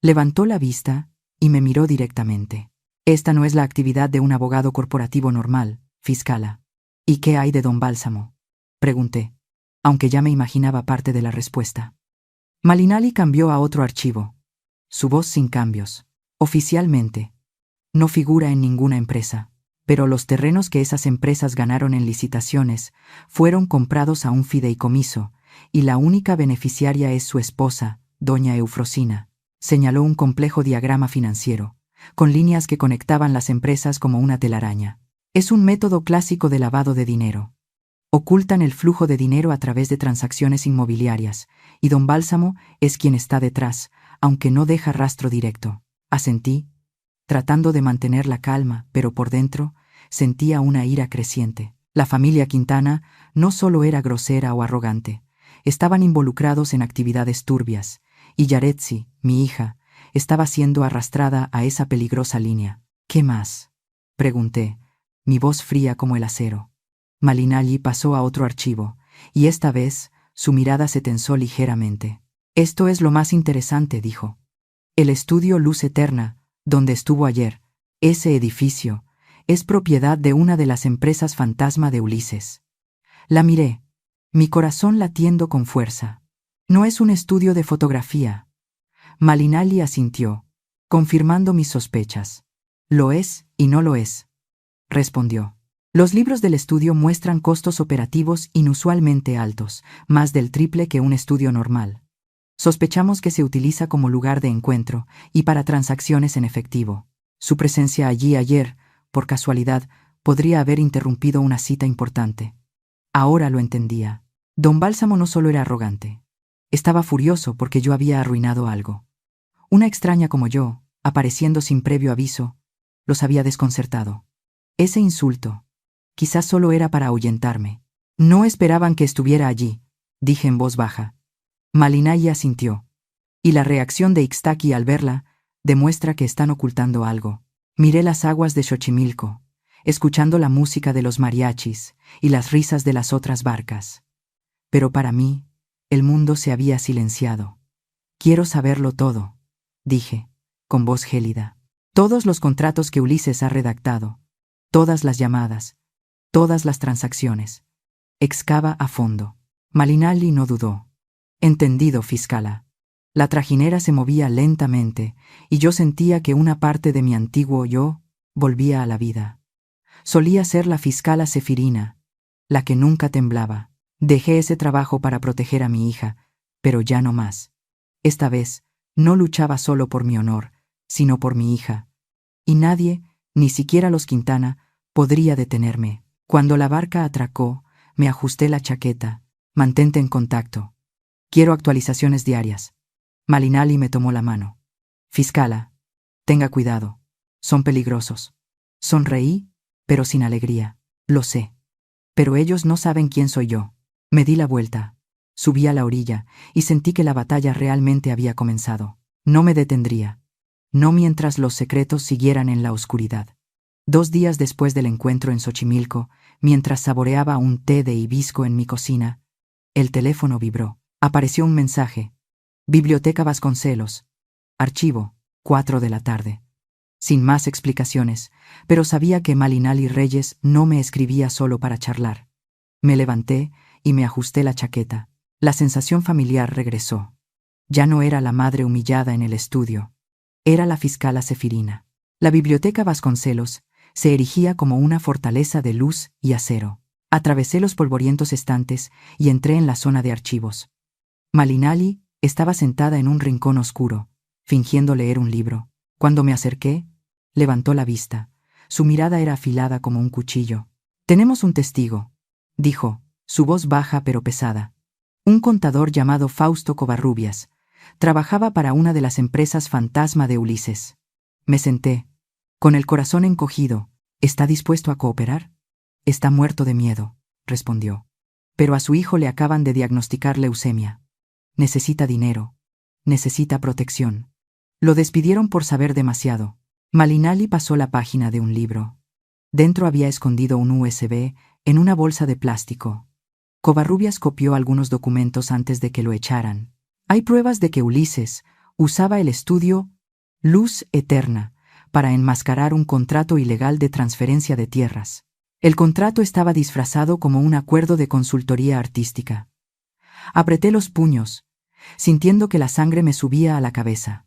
Levantó la vista y me miró directamente. «Esta no es la actividad de un abogado corporativo normal, fiscala». «¿Y qué hay de don Bálsamo?», pregunté, aunque ya me imaginaba parte de la respuesta. Malinali cambió a otro archivo. Su voz sin cambios. «Oficialmente, no figura en ninguna empresa, pero los terrenos que esas empresas ganaron en licitaciones fueron comprados a un fideicomiso, y la única beneficiaria es su esposa, doña Eufrosina». Señaló un complejo diagrama financiero, con líneas que conectaban las empresas como una telaraña. «Es un método clásico de lavado de dinero. Ocultan el flujo de dinero a través de transacciones inmobiliarias, y don Bálsamo es quien está detrás, aunque no deja rastro directo». Asentí, tratando de mantener la calma, pero por dentro sentía una ira creciente. La familia Quintana no solo era grosera o arrogante, estaban involucrados en actividades turbias, y Yaretsi, mi hija, estaba siendo arrastrada a esa peligrosa línea. «¿Qué más?», pregunté, mi voz fría como el acero. Malinali pasó a otro archivo, y esta vez su mirada se tensó ligeramente. «Esto es lo más interesante», dijo. «El estudio Luz Eterna, donde estuvo ayer, ese edificio, es propiedad de una de las empresas fantasma de Ulises». La miré, mi corazón latiendo con fuerza. «No es un estudio de fotografía». Malinali asintió, confirmando mis sospechas. «Lo es y no lo es», respondió. «Los libros del estudio muestran costos operativos inusualmente altos, más del triple que un estudio normal. Sospechamos que se utiliza como lugar de encuentro y para transacciones en efectivo. Su presencia allí ayer, por casualidad, podría haber interrumpido una cita importante». Ahora lo entendía. Don Bálsamo no solo era arrogante, Estaba furioso porque yo había arruinado algo. Una extraña como yo, apareciendo sin previo aviso, los había desconcertado. Ese insulto, quizás solo era para ahuyentarme. No esperaban que estuviera allí, dije en voz baja. Malinali asintió. Y la reacción de Ixtaki al verla demuestra que están ocultando algo. Miré las aguas de Xochimilco, escuchando la música de los mariachis y las risas de las otras barcas. Pero para mí, el mundo se había silenciado. Quiero saberlo todo, dije, con voz gélida. Todos los contratos que Ulises ha redactado, todas las llamadas, todas las transacciones. Excava a fondo. Malinali no dudó. Entendido, fiscala. La trajinera se movía lentamente y yo sentía que una parte de mi antiguo yo volvía a la vida. Solía ser la fiscala Sefirina, la que nunca temblaba. Dejé ese trabajo para proteger a mi hija, pero ya no más. Esta vez, no luchaba solo por mi honor, sino por mi hija. Y nadie, ni siquiera los Quintana, podría detenerme. Cuando la barca atracó, me ajusté la chaqueta. Mantente en contacto. Quiero actualizaciones diarias. Malinali me tomó la mano. Fiscala, tenga cuidado. Son peligrosos. Sonreí, pero sin alegría. Lo sé. Pero ellos no saben quién soy yo. Me di la vuelta. Subí a la orilla y sentí que la batalla realmente había comenzado. No me detendría. No mientras los secretos siguieran en la oscuridad. 2 días después del encuentro en Xochimilco, mientras saboreaba un té de hibisco en mi cocina, el teléfono vibró. Apareció un mensaje. Biblioteca Vasconcelos. Archivo, 4 de la tarde. Sin más explicaciones, pero sabía que Malinali Reyes no me escribía solo para charlar. Me levanté y me ajusté la chaqueta. La sensación familiar regresó. Ya no era la madre humillada en el estudio. Era la fiscala Sefirina. La Biblioteca Vasconcelos se erigía como una fortaleza de luz y acero. Atravesé los polvorientos estantes y entré en la zona de archivos. Malinali estaba sentada en un rincón oscuro, fingiendo leer un libro. Cuando me acerqué, levantó la vista. Su mirada era afilada como un cuchillo. «Tenemos un testigo», dijo, su voz baja pero pesada. Un contador llamado Fausto Covarrubias. Trabajaba para una de las empresas fantasma de Ulises. Me senté, con el corazón encogido. «¿Está dispuesto a cooperar?» «Está muerto de miedo», respondió. «Pero a su hijo le acaban de diagnosticar leucemia. Necesita dinero. Necesita protección». Lo despidieron por saber demasiado. Malinali pasó la página de un libro. Dentro había escondido un USB en una bolsa de plástico. Covarrubias copió algunos documentos antes de que lo echaran. Hay pruebas de que Ulises usaba el estudio Luz Eterna para enmascarar un contrato ilegal de transferencia de tierras. El contrato estaba disfrazado como un acuerdo de consultoría artística. Apreté los puños, sintiendo que la sangre me subía a la cabeza.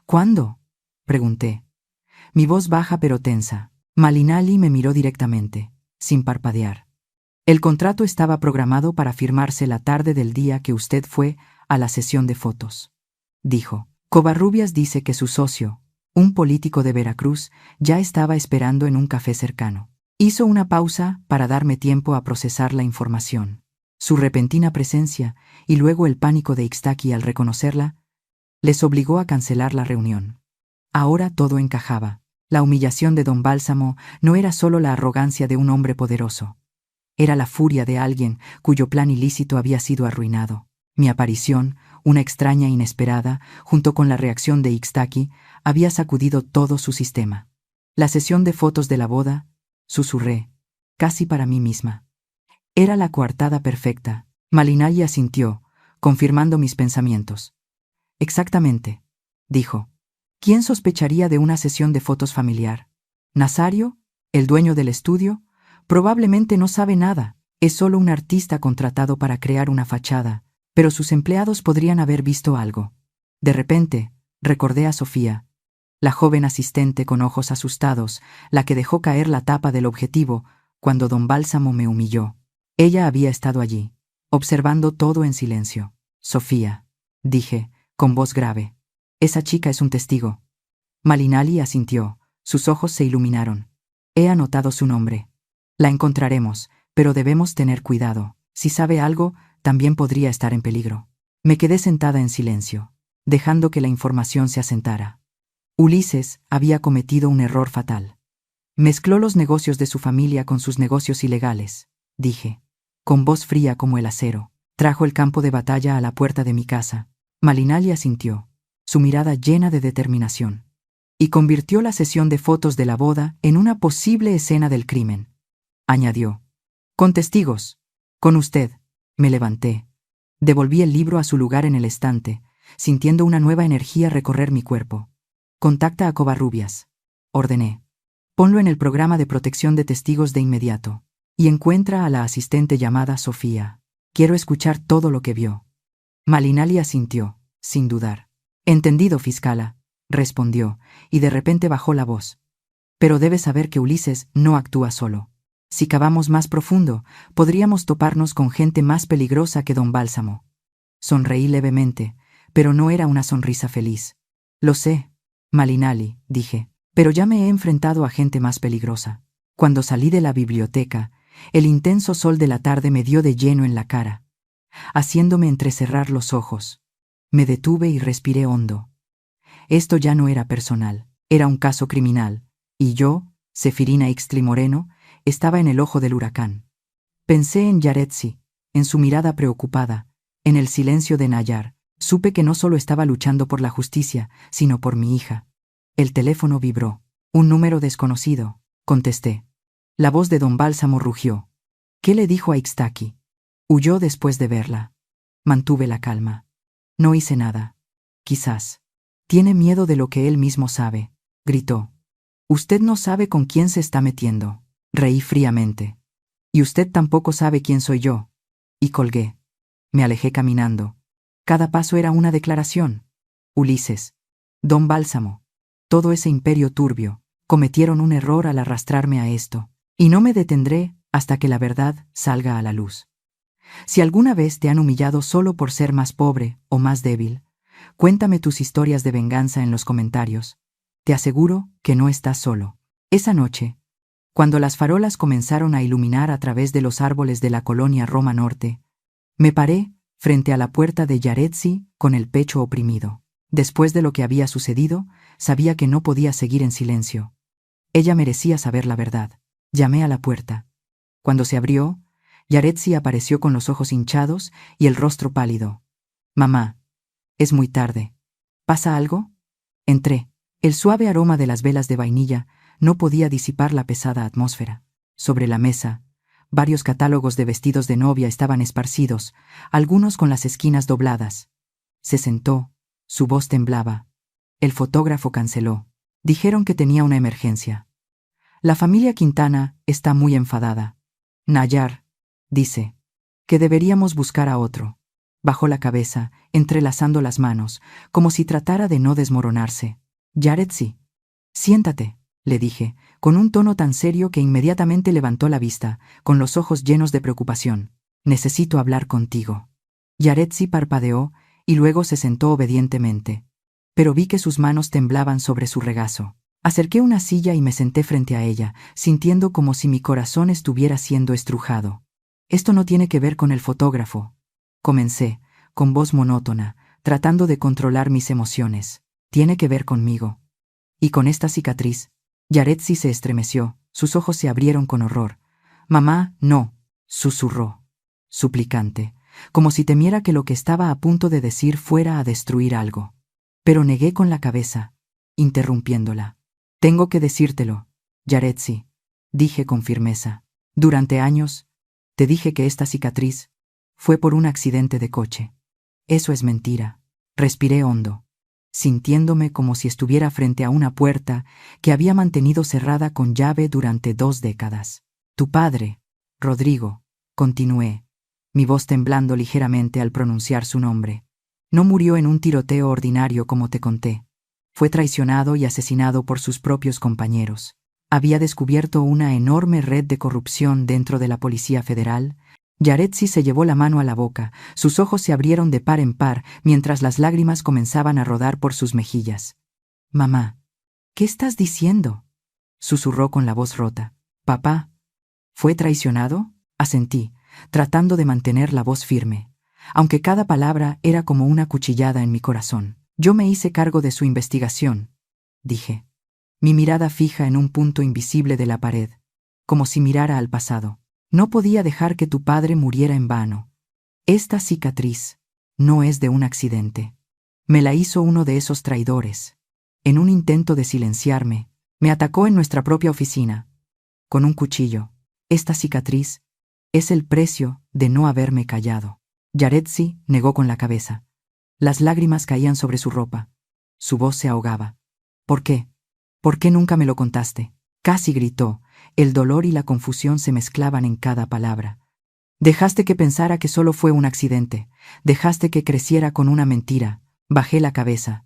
«¿Cuándo?», pregunté. Mi voz baja pero tensa. Malinali me miró directamente, sin parpadear. «El contrato estaba programado para firmarse la tarde del día que usted fue a la sesión de fotos», dijo. Covarrubias dice que su socio, un político de Veracruz, ya estaba esperando en un café cercano. Hizo una pausa para darme tiempo a procesar la información. Su repentina presencia y luego el pánico de Ixtaki al reconocerla les obligó a cancelar la reunión. Ahora todo encajaba. La humillación de don Bálsamo no era solo la arrogancia de un hombre poderoso. Era la furia de alguien cuyo plan ilícito había sido arruinado. Mi aparición, una extraña e inesperada, junto con la reacción de Ixtaki, había sacudido todo su sistema. La sesión de fotos de la boda, susurré, casi para mí misma. Era la coartada perfecta. Malinali asintió, confirmando mis pensamientos. «Exactamente», dijo. «¿Quién sospecharía de una sesión de fotos familiar? ¿Nazario, el dueño del estudio? Probablemente no sabe nada. Es solo un artista contratado para crear una fachada, pero sus empleados podrían haber visto algo». De repente, recordé a Sofía, la joven asistente con ojos asustados, la que dejó caer la tapa del objetivo cuando don Bálsamo me humilló. Ella había estado allí, observando todo en silencio. «Sofía», dije, con voz grave. «Esa chica es un testigo». Malinali asintió, sus ojos se iluminaron. «He anotado su nombre. La encontraremos, pero debemos tener cuidado. Si sabe algo, también podría estar en peligro». Me quedé sentada en silencio, dejando que la información se asentara. Ulises había cometido un error fatal. Mezcló los negocios de su familia con sus negocios ilegales, dije, con voz fría como el acero. Trajo el campo de batalla a la puerta de mi casa. Malinali asintió, su mirada llena de determinación, y convirtió la sesión de fotos de la boda en una posible escena del crimen. Añadió, con testigos, con usted. Me levanté. Devolví el libro a su lugar en el estante, sintiendo una nueva energía recorrer mi cuerpo. Contacta a Covarrubias, ordené. Ponlo en el programa de protección de testigos de inmediato. Y encuentra a la asistente llamada Sofía. Quiero escuchar todo lo que vio. Malinali asintió, sin dudar. Entendido, fiscala, respondió, y de repente bajó la voz. Pero debes saber que Ulises no actúa solo. Si cavamos más profundo, podríamos toparnos con gente más peligrosa que don Bálsamo. Sonreí levemente, pero no era una sonrisa feliz. Lo sé, Malinali, dije, pero ya me he enfrentado a gente más peligrosa. Cuando salí de la biblioteca, el intenso sol de la tarde me dio de lleno en la cara, haciéndome entrecerrar los ojos. Me detuve y respiré hondo. Esto ya no era personal, era un caso criminal, y yo, Sefirina Ixtli Moreno, estaba en el ojo del huracán. Pensé en Yaretsi, en su mirada preocupada, en el silencio de Nayar. Supe que no solo estaba luchando por la justicia, sino por mi hija. El teléfono vibró. Un número desconocido, contesté. La voz de don Bálsamo rugió. ¿Qué le dijo a Ixtaki? Huyó después de verla. Mantuve la calma. No hice nada. Quizás. Tiene miedo de lo que él mismo sabe, gritó. Usted no sabe con quién se está metiendo. Reí fríamente. Y usted tampoco sabe quién soy yo. Y colgué. Me alejé caminando. Cada paso era una declaración. Ulises, don Bálsamo, todo ese imperio turbio, cometieron un error al arrastrarme a esto, y no me detendré hasta que la verdad salga a la luz. Si alguna vez te han humillado solo por ser más pobre o más débil, cuéntame tus historias de venganza en los comentarios. Te aseguro que no estás solo. Esa noche, cuando las farolas comenzaron a iluminar a través de los árboles de la colonia Roma Norte, me paré frente a la puerta de Yaretsi con el pecho oprimido. Después de lo que había sucedido, sabía que no podía seguir en silencio. Ella merecía saber la verdad. Llamé a la puerta. Cuando se abrió, Yaretsi apareció con los ojos hinchados y el rostro pálido. Mamá, es muy tarde. ¿Pasa algo? Entré. El suave aroma de las velas de vainilla no podía disipar la pesada atmósfera. Sobre la mesa, varios catálogos de vestidos de novia estaban esparcidos, algunos con las esquinas dobladas. Se sentó, su voz temblaba. El fotógrafo canceló. Dijeron que tenía una emergencia. La familia Quintana está muy enfadada. Nayar, dice, que deberíamos buscar a otro. Bajó la cabeza, entrelazando las manos, como si tratara de no desmoronarse. Yaretsi, siéntate, le dije, con un tono tan serio que inmediatamente levantó la vista, con los ojos llenos de preocupación. Necesito hablar contigo. Yaretsi parpadeó y luego se sentó obedientemente. Pero vi que sus manos temblaban sobre su regazo. Acerqué una silla y me senté frente a ella, sintiendo como si mi corazón estuviera siendo estrujado. Esto no tiene que ver con el fotógrafo. Comencé, con voz monótona, tratando de controlar mis emociones. Tiene que ver conmigo. Y con esta cicatriz. Yaretsi se estremeció, sus ojos se abrieron con horror. Mamá, no, susurró, suplicante, como si temiera que lo que estaba a punto de decir fuera a destruir algo. Pero negué con la cabeza, interrumpiéndola. Tengo que decírtelo, Yaretsi, dije con firmeza. Durante años, te dije que esta cicatriz fue por un accidente de coche. Eso es mentira. Respiré hondo, sintiéndome como si estuviera frente a una puerta que había mantenido cerrada con llave durante 2 décadas. Tu padre, Rodrigo, continué, mi voz temblando ligeramente al pronunciar su nombre, no murió en un tiroteo ordinario como te conté. Fue traicionado y asesinado por sus propios compañeros. Había descubierto una enorme red de corrupción dentro de la Policía Federal. Yaretsi se llevó la mano a la boca, sus ojos se abrieron de par en par mientras las lágrimas comenzaban a rodar por sus mejillas. Mamá, ¿qué estás diciendo?, susurró con la voz rota. Papá, ¿fue traicionado?, asentí, tratando de mantener la voz firme. aunque cada palabra era como una cuchillada en mi corazón. Yo me hice cargo de su investigación, dije, mi mirada fija en un punto invisible de la pared, como si mirara al pasado. No podía dejar que tu padre muriera en vano. Esta cicatriz no es de un accidente. Me la hizo uno de esos traidores. En un intento de silenciarme, me atacó en nuestra propia oficina, con un cuchillo. Esta cicatriz es el precio de no haberme callado. Yaretsi negó con la cabeza. Las lágrimas caían sobre su ropa. Su voz se ahogaba. ¿Por qué? ¿Por qué nunca me lo contaste? Casi gritó. El dolor y la confusión se mezclaban en cada palabra. Dejaste que pensara que solo fue un accidente. Dejaste que creciera con una mentira. Bajé la cabeza.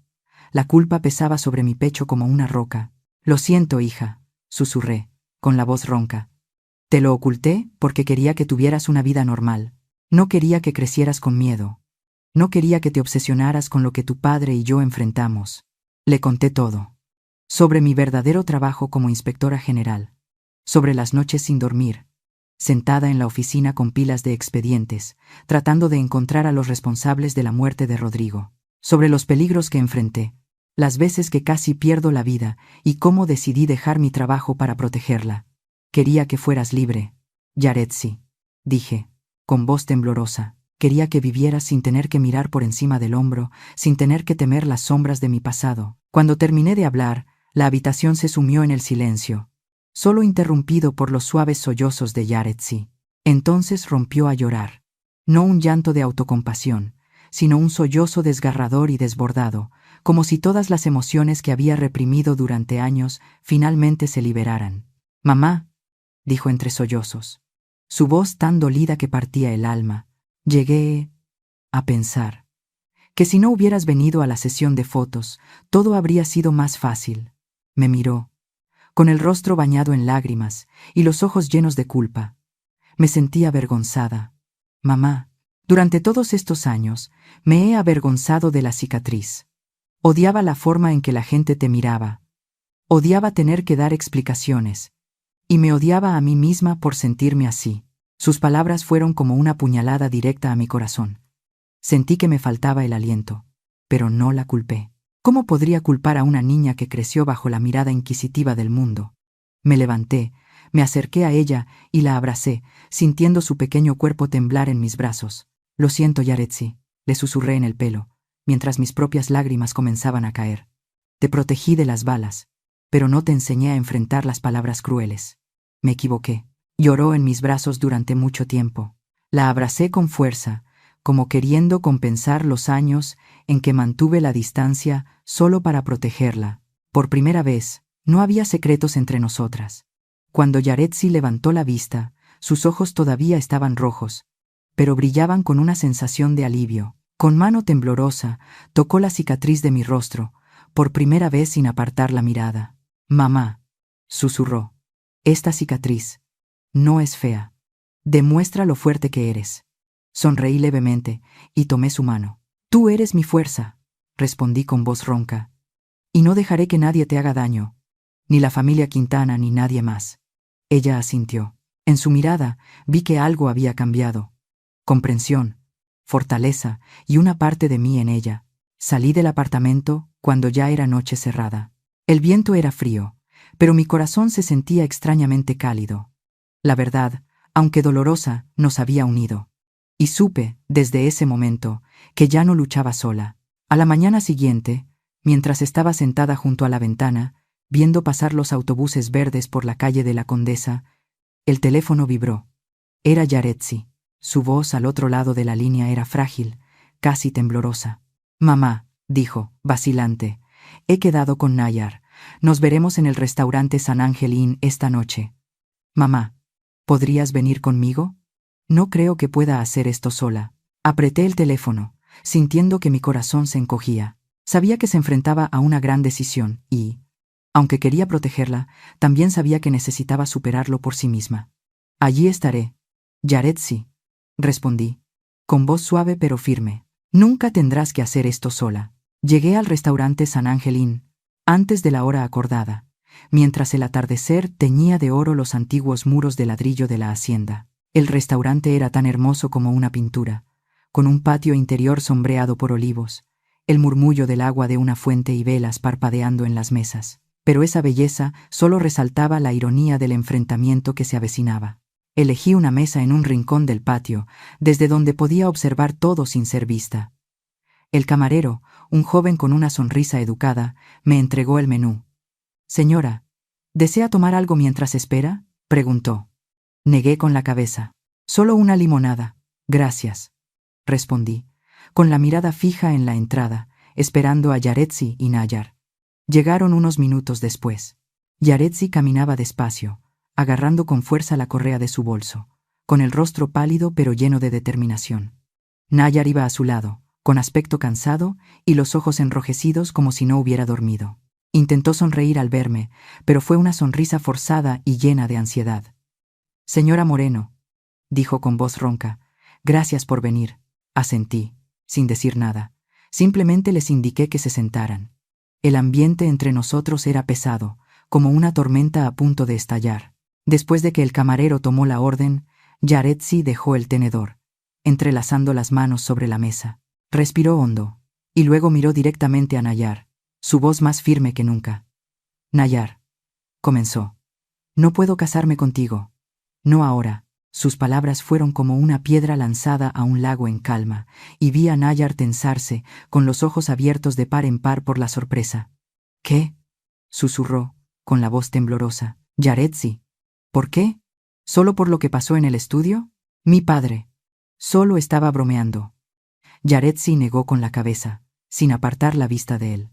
La culpa pesaba sobre mi pecho como una roca. Lo siento, hija, susurré, con la voz ronca. Te lo oculté porque quería que tuvieras una vida normal. No quería que crecieras con miedo. No quería que te obsesionaras con lo que tu padre y yo enfrentamos. Le conté todo. Sobre mi verdadero trabajo como inspectora general. Sobre las noches sin dormir, sentada en la oficina con pilas de expedientes, tratando de encontrar a los responsables de la muerte de Rodrigo. Sobre los peligros que enfrenté, las veces que casi pierdo la vida y cómo decidí dejar mi trabajo para protegerla. Quería que fueras libre, Yaretsi, dije, con voz temblorosa. Quería que vivieras sin tener que mirar por encima del hombro, sin tener que temer las sombras de mi pasado. Cuando terminé de hablar, la habitación se sumió en el silencio, solo interrumpido por los suaves sollozos de Yaretsi. Entonces rompió a llorar. No un llanto de autocompasión, sino un sollozo desgarrador y desbordado, como si todas las emociones que había reprimido durante años finalmente se liberaran. «Mamá», dijo entre sollozos, su voz tan dolida que partía el alma. Llegué a pensar que si no hubieras venido a la sesión de fotos, todo habría sido más fácil. Me miró, con el rostro bañado en lágrimas y los ojos llenos de culpa. Me sentí avergonzada. Mamá, durante todos estos años me he avergonzado de la cicatriz. Odiaba la forma en que la gente te miraba. Odiaba tener que dar explicaciones. Y me odiaba a mí misma por sentirme así. Sus palabras fueron como una puñalada directa a mi corazón. Sentí que me faltaba el aliento, pero no la culpé. ¿Cómo podría culpar a una niña que creció bajo la mirada inquisitiva del mundo? Me levanté, me acerqué a ella y la abracé, sintiendo su pequeño cuerpo temblar en mis brazos. Lo siento, Yaretsi, le susurré en el pelo, mientras mis propias lágrimas comenzaban a caer. Te protegí de las balas, pero no te enseñé a enfrentar las palabras crueles. Me equivoqué. Lloró en mis brazos durante mucho tiempo. La abracé con fuerza, como queriendo compensar los años en que mantuve la distancia solo para protegerla. Por primera vez, no había secretos entre nosotras. Cuando Yaretsi levantó la vista, sus ojos todavía estaban rojos, pero brillaban con una sensación de alivio. Con mano temblorosa, tocó la cicatriz de mi rostro, por primera vez sin apartar la mirada. «Mamá», susurró, «esta cicatriz no es fea. Demuestra lo fuerte que eres». Sonreí levemente y tomé su mano. «Tú eres mi fuerza», respondí con voz ronca. «Y no dejaré que nadie te haga daño, ni la familia Quintana ni nadie más». Ella asintió. En su mirada vi que algo había cambiado. Comprensión, fortaleza y una parte de mí en ella. Salí del apartamento cuando ya era noche cerrada. El viento era frío, pero mi corazón se sentía extrañamente cálido. La verdad, aunque dolorosa, nos había unido. Y supe, desde ese momento, que ya no luchaba sola. A la mañana siguiente, mientras estaba sentada junto a la ventana, viendo pasar los autobuses verdes por la calle de la Condesa, el teléfono vibró. Era Yaretsi. Su voz al otro lado de la línea era frágil, casi temblorosa. «Mamá», dijo, vacilante, «he quedado con Nayar. Nos veremos en el restaurante San Ángel Inn esta noche. Mamá, ¿podrías venir conmigo? No creo que pueda hacer esto sola». Apreté el teléfono, sintiendo que mi corazón se encogía. Sabía que se enfrentaba a una gran decisión y, aunque quería protegerla, también sabía que necesitaba superarlo por sí misma. «Allí estaré, Yaretsi», respondí, con voz suave pero firme. «Nunca tendrás que hacer esto sola». Llegué al restaurante San Ángel Inn, antes de la hora acordada, mientras el atardecer teñía de oro los antiguos muros de ladrillo de la hacienda. El restaurante era tan hermoso como una pintura, con un patio interior sombreado por olivos, el murmullo del agua de una fuente y velas parpadeando en las mesas. Pero esa belleza solo resaltaba la ironía del enfrentamiento que se avecinaba. Elegí una mesa en un rincón del patio, desde donde podía observar todo sin ser vista. El camarero, un joven con una sonrisa educada, me entregó el menú. «Señora, ¿desea tomar algo mientras espera?», preguntó. Negué con la cabeza. «Solo una limonada, gracias», respondí, con la mirada fija en la entrada, esperando a Yaretsi y Nayar. Llegaron unos minutos después. Yaretsi caminaba despacio, agarrando con fuerza la correa de su bolso, con el rostro pálido pero lleno de determinación. Nayar iba a su lado, con aspecto cansado y los ojos enrojecidos como si no hubiera dormido. Intentó sonreír al verme, pero fue una sonrisa forzada y llena de ansiedad. «Señora Moreno», dijo con voz ronca, «gracias por venir». Asentí, sin decir nada. Simplemente les indiqué que se sentaran. El ambiente entre nosotros era pesado, como una tormenta a punto de estallar. Después de que el camarero tomó la orden, Yaretsi dejó el tenedor, entrelazando las manos sobre la mesa. Respiró hondo, y luego miró directamente a Nayar, su voz más firme que nunca. «Nayar», comenzó, «no puedo casarme contigo. No ahora». Sus palabras fueron como una piedra lanzada a un lago en calma, y vi a Nayar tensarse, con los ojos abiertos de par en par por la sorpresa. «¿Qué?», susurró, con la voz temblorosa. «Yaretsi, ¿por qué? ¿Solo por lo que pasó en el estudio?». «Mi padre». Solo estaba bromeando. Yaretsi negó con la cabeza, sin apartar la vista de él.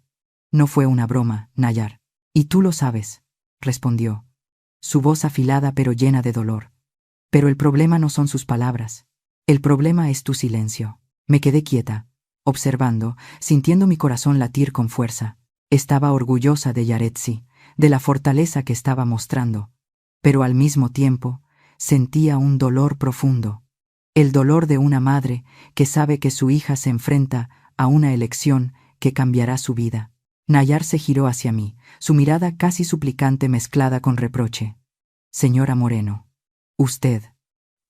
«No fue una broma, Nayar. Y tú lo sabes», respondió, su voz afilada pero llena de dolor. «Pero el problema no son sus palabras. El problema es tu silencio». Me quedé quieta, observando, sintiendo mi corazón latir con fuerza. Estaba orgullosa de Yaretsi, de la fortaleza que estaba mostrando, pero al mismo tiempo sentía un dolor profundo. El dolor de una madre que sabe que su hija se enfrenta a una elección que cambiará su vida. Nayar se giró hacia mí, su mirada casi suplicante mezclada con reproche. «Señora Moreno, usted».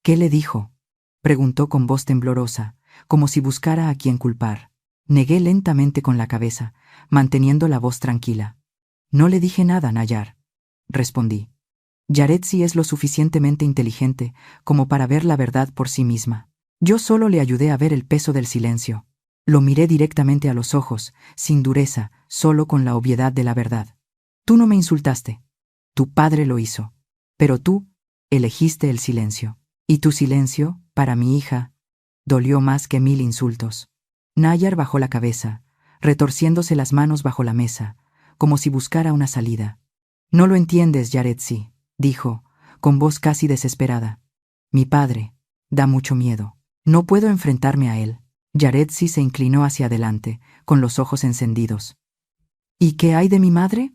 «¿Qué le dijo?», preguntó con voz temblorosa, como si buscara a quien culpar. Negué lentamente con la cabeza, manteniendo la voz tranquila. «No le dije nada, Nayar», respondí. «Yaretsi es lo suficientemente inteligente como para ver la verdad por sí misma. Yo solo le ayudé a ver el peso del silencio. Lo miré directamente a los ojos, sin dureza, solo con la obviedad de la verdad. Tú no me insultaste. Tu padre lo hizo. Pero tú elegiste el silencio. Y tu silencio, para mi hija, dolió más que 1000 insultos». Nayar bajó la cabeza, retorciéndose las manos bajo la mesa, como si buscara una salida. «No lo entiendes, Yaretsi», dijo, con voz casi desesperada. «Mi padre da mucho miedo. No puedo enfrentarme a él». Yaretsi se inclinó hacia adelante, con los ojos encendidos. «¿Y qué hay de mi madre?»,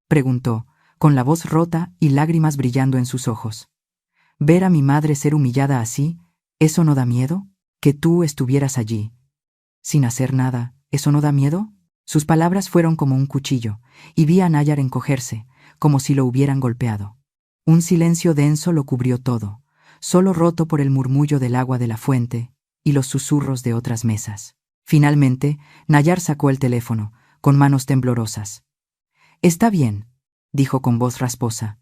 preguntó, con la voz rota y lágrimas brillando en sus ojos. «Ver a mi madre ser humillada así, ¿eso no da miedo? Que tú estuvieras allí, sin hacer nada, ¿eso no da miedo?». Sus palabras fueron como un cuchillo, y vi a Nayar encogerse, como si lo hubieran golpeado. Un silencio denso lo cubrió todo, solo roto por el murmullo del agua de la fuente y los susurros de otras mesas. Finalmente, Nayar sacó el teléfono, con manos temblorosas. «Está bien», dijo con voz rasposa.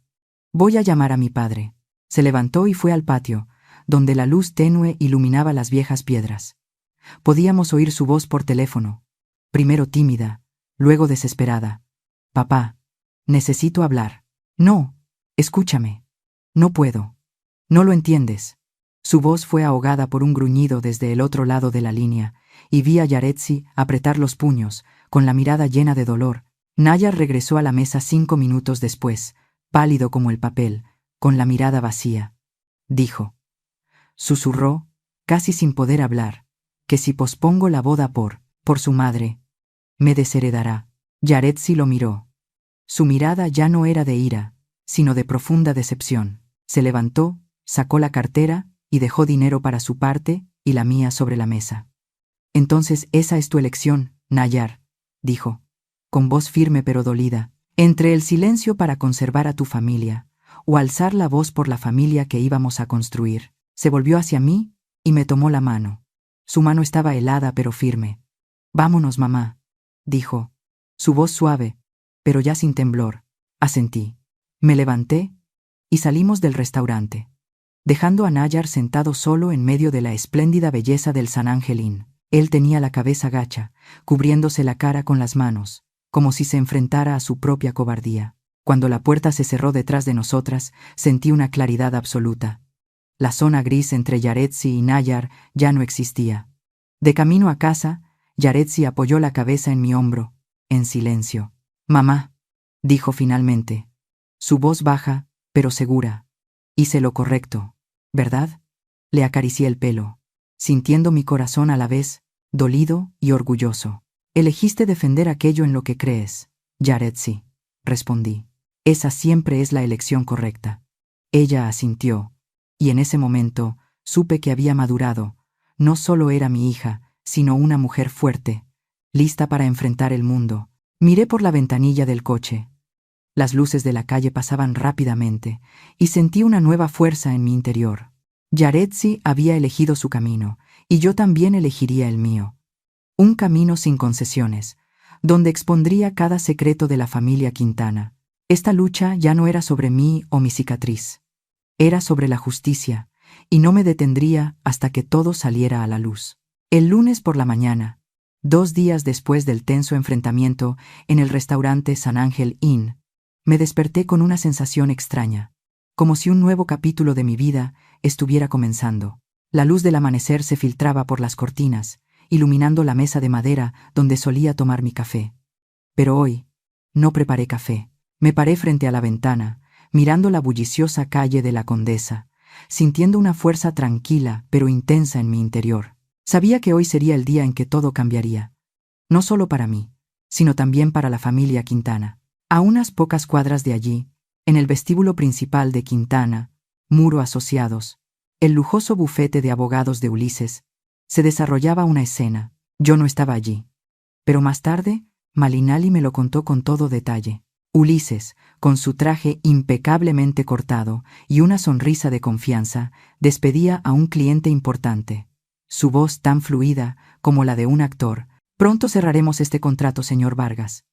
«Voy a llamar a mi padre». Se levantó y fue al patio, donde la luz tenue iluminaba las viejas piedras. Podíamos oír su voz por teléfono, primero tímida, luego desesperada. «Papá, necesito hablar». «No, escúchame». «No puedo. No lo entiendes». Su voz fue ahogada por un gruñido desde el otro lado de la línea, y vi a Yaretsi apretar los puños, con la mirada llena de dolor. Nayar regresó a la mesa 5 minutos después, pálido como el papel, con la mirada vacía. Dijo. Susurró, casi sin poder hablar, que si pospongo la boda por su madre, me desheredará. Yaretsi lo miró. Su mirada ya no era de ira, sino de profunda decepción. Se levantó, sacó la cartera y dejó dinero para su parte y la mía sobre la mesa. «Entonces esa es tu elección, Nayar», dijo, con voz firme pero dolida, «entre el silencio para conservar a tu familia o alzar la voz por la familia que íbamos a construir». Se volvió hacia mí y me tomó la mano. Su mano estaba helada pero firme. «Vámonos, mamá», dijo. Su voz suave, pero ya sin temblor. Asentí. Me levanté y salimos del restaurante, dejando a Nayar sentado solo en medio de la espléndida belleza del San Ángel Inn. Él tenía la cabeza gacha, cubriéndose la cara con las manos, como si se enfrentara a su propia cobardía. Cuando la puerta se cerró detrás de nosotras, sentí una claridad absoluta. La zona gris entre Yaretsi y Nayar ya no existía. De camino a casa, Yaretsi apoyó la cabeza en mi hombro, en silencio. «Mamá», dijo finalmente. Su voz baja, pero segura. «Hice lo correcto, ¿verdad?». Le acaricié el pelo, sintiendo mi corazón a la vez, dolido y orgulloso. «Elegiste defender aquello en lo que crees, Yaretsi», respondí. «Esa siempre es la elección correcta». Ella asintió, y en ese momento supe que había madurado. No solo era mi hija, sino una mujer fuerte, lista para enfrentar el mundo. Miré por la ventanilla del coche. Las luces de la calle pasaban rápidamente, y sentí una nueva fuerza en mi interior. Yaretsi había elegido su camino, y yo también elegiría el mío. Un camino sin concesiones, donde expondría cada secreto de la familia Quintana. Esta lucha ya no era sobre mí o mi cicatriz. Era sobre la justicia, y no me detendría hasta que todo saliera a la luz. El lunes por la mañana, 2 días después del tenso enfrentamiento en el restaurante San Ángel Inn, me desperté con una sensación extraña, como si un nuevo capítulo de mi vida estuviera comenzando. La luz del amanecer se filtraba por las cortinas, iluminando la mesa de madera donde solía tomar mi café. Pero hoy no preparé café. Me paré frente a la ventana, mirando la bulliciosa calle de la Condesa, sintiendo una fuerza tranquila pero intensa en mi interior. Sabía que hoy sería el día en que todo cambiaría, no solo para mí, sino también para la familia Quintana. A unas pocas cuadras de allí, en el vestíbulo principal de Quintana, Muro Asociados, el lujoso bufete de abogados de Ulises, se desarrollaba una escena. Yo no estaba allí, pero más tarde, Malinali me lo contó con todo detalle. Ulises, con su traje impecablemente cortado y una sonrisa de confianza, despedía a un cliente importante. Su voz tan fluida como la de un actor. «Pronto cerraremos este contrato, señor Vargas»,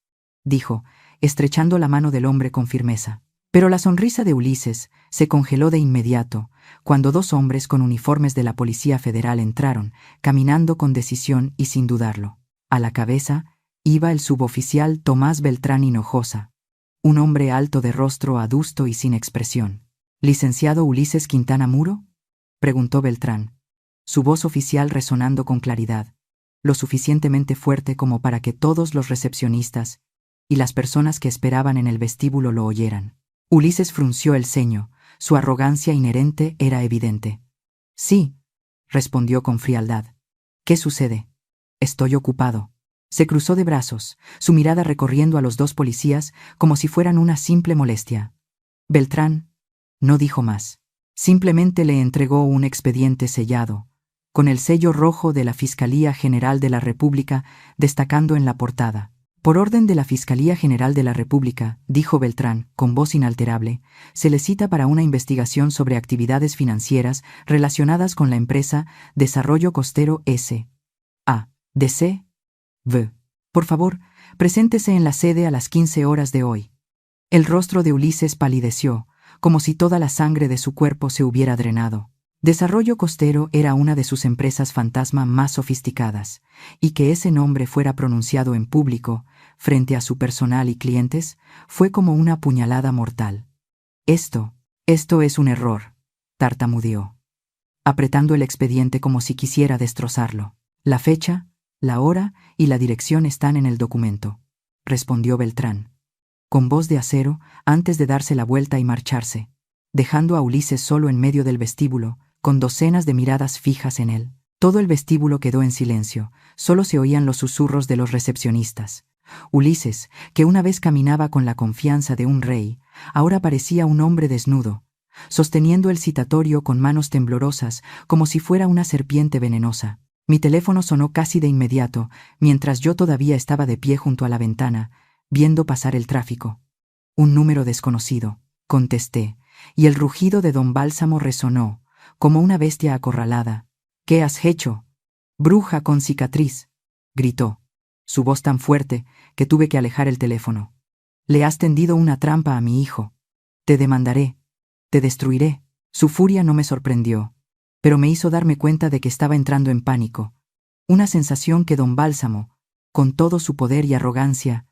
dijo, estrechando la mano del hombre con firmeza. Pero la sonrisa de Ulises se congeló de inmediato cuando 2 hombres con uniformes de la Policía Federal entraron, caminando con decisión y sin dudarlo. A la cabeza iba el suboficial Tomás Beltrán Hinojosa, un hombre alto de rostro adusto y sin expresión. «¿Licenciado Ulises Quintana Muro?», preguntó Beltrán, su voz oficial resonando con claridad, lo suficientemente fuerte como para que todos los recepcionistas y las personas que esperaban en el vestíbulo lo oyeran. Ulises frunció el ceño, su arrogancia inherente era evidente. «Sí», respondió con frialdad. «¿Qué sucede?». «Estoy ocupado». Se cruzó de brazos, su mirada recorriendo a los 2 policías como si fueran una simple molestia. Beltrán no dijo más. Simplemente le entregó un expediente sellado, con el sello rojo de la Fiscalía General de la República destacando en la portada. «Por orden de la Fiscalía General de la República», dijo Beltrán, con voz inalterable, «se le cita para una investigación sobre actividades financieras relacionadas con la empresa Desarrollo Costero S.A. D.C. V. Por favor, preséntese en la sede a las 15 horas de hoy». El rostro de Ulises palideció, como si toda la sangre de su cuerpo se hubiera drenado. Desarrollo Costero era una de sus empresas fantasma más sofisticadas, y que ese nombre fuera pronunciado en público, frente a su personal y clientes, fue como una puñalada mortal. Esto es un error», tartamudeó, apretando el expediente como si quisiera destrozarlo. «La fecha, la hora y la dirección están en el documento», respondió Beltrán, con voz de acero, antes de darse la vuelta y marcharse, dejando a Ulises solo en medio del vestíbulo, con docenas de miradas fijas en él. Todo el vestíbulo quedó en silencio, solo se oían los susurros de los recepcionistas. Ulises, que una vez caminaba con la confianza de un rey, ahora parecía un hombre desnudo, sosteniendo el citatorio con manos temblorosas como si fuera una serpiente venenosa. Mi teléfono sonó casi de inmediato, mientras yo todavía estaba de pie junto a la ventana, viendo pasar el tráfico. «Un número desconocido», contesté, y el rugido de don Bálsamo resonó, como una bestia acorralada. «¿Qué has hecho?», Bruja con cicatriz, gritó, su voz tan fuerte que tuve que alejar el teléfono. Le has tendido una trampa a mi hijo. Te demandaré. Te destruiré. Su furia no me sorprendió, pero me hizo darme cuenta de que estaba entrando en pánico. Una sensación que don Bálsamo, con todo su poder y arrogancia,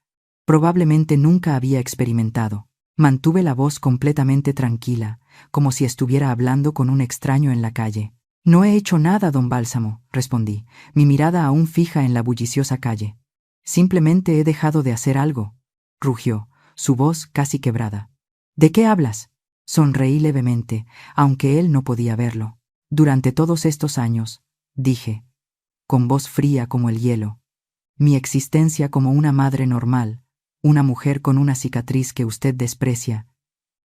probablemente nunca había experimentado. Mantuve la voz completamente tranquila, como si estuviera hablando con un extraño en la calle. No he hecho nada, don Bálsamo, respondí, mi mirada aún fija en la bulliciosa calle. Simplemente he dejado de hacer algo, rugió, su voz casi quebrada. ¿De qué hablas? Sonreí levemente, aunque él no podía verlo. Durante todos estos años, dije, con voz fría como el hielo, mi existencia como una madre normal, una mujer con una cicatriz que usted desprecia,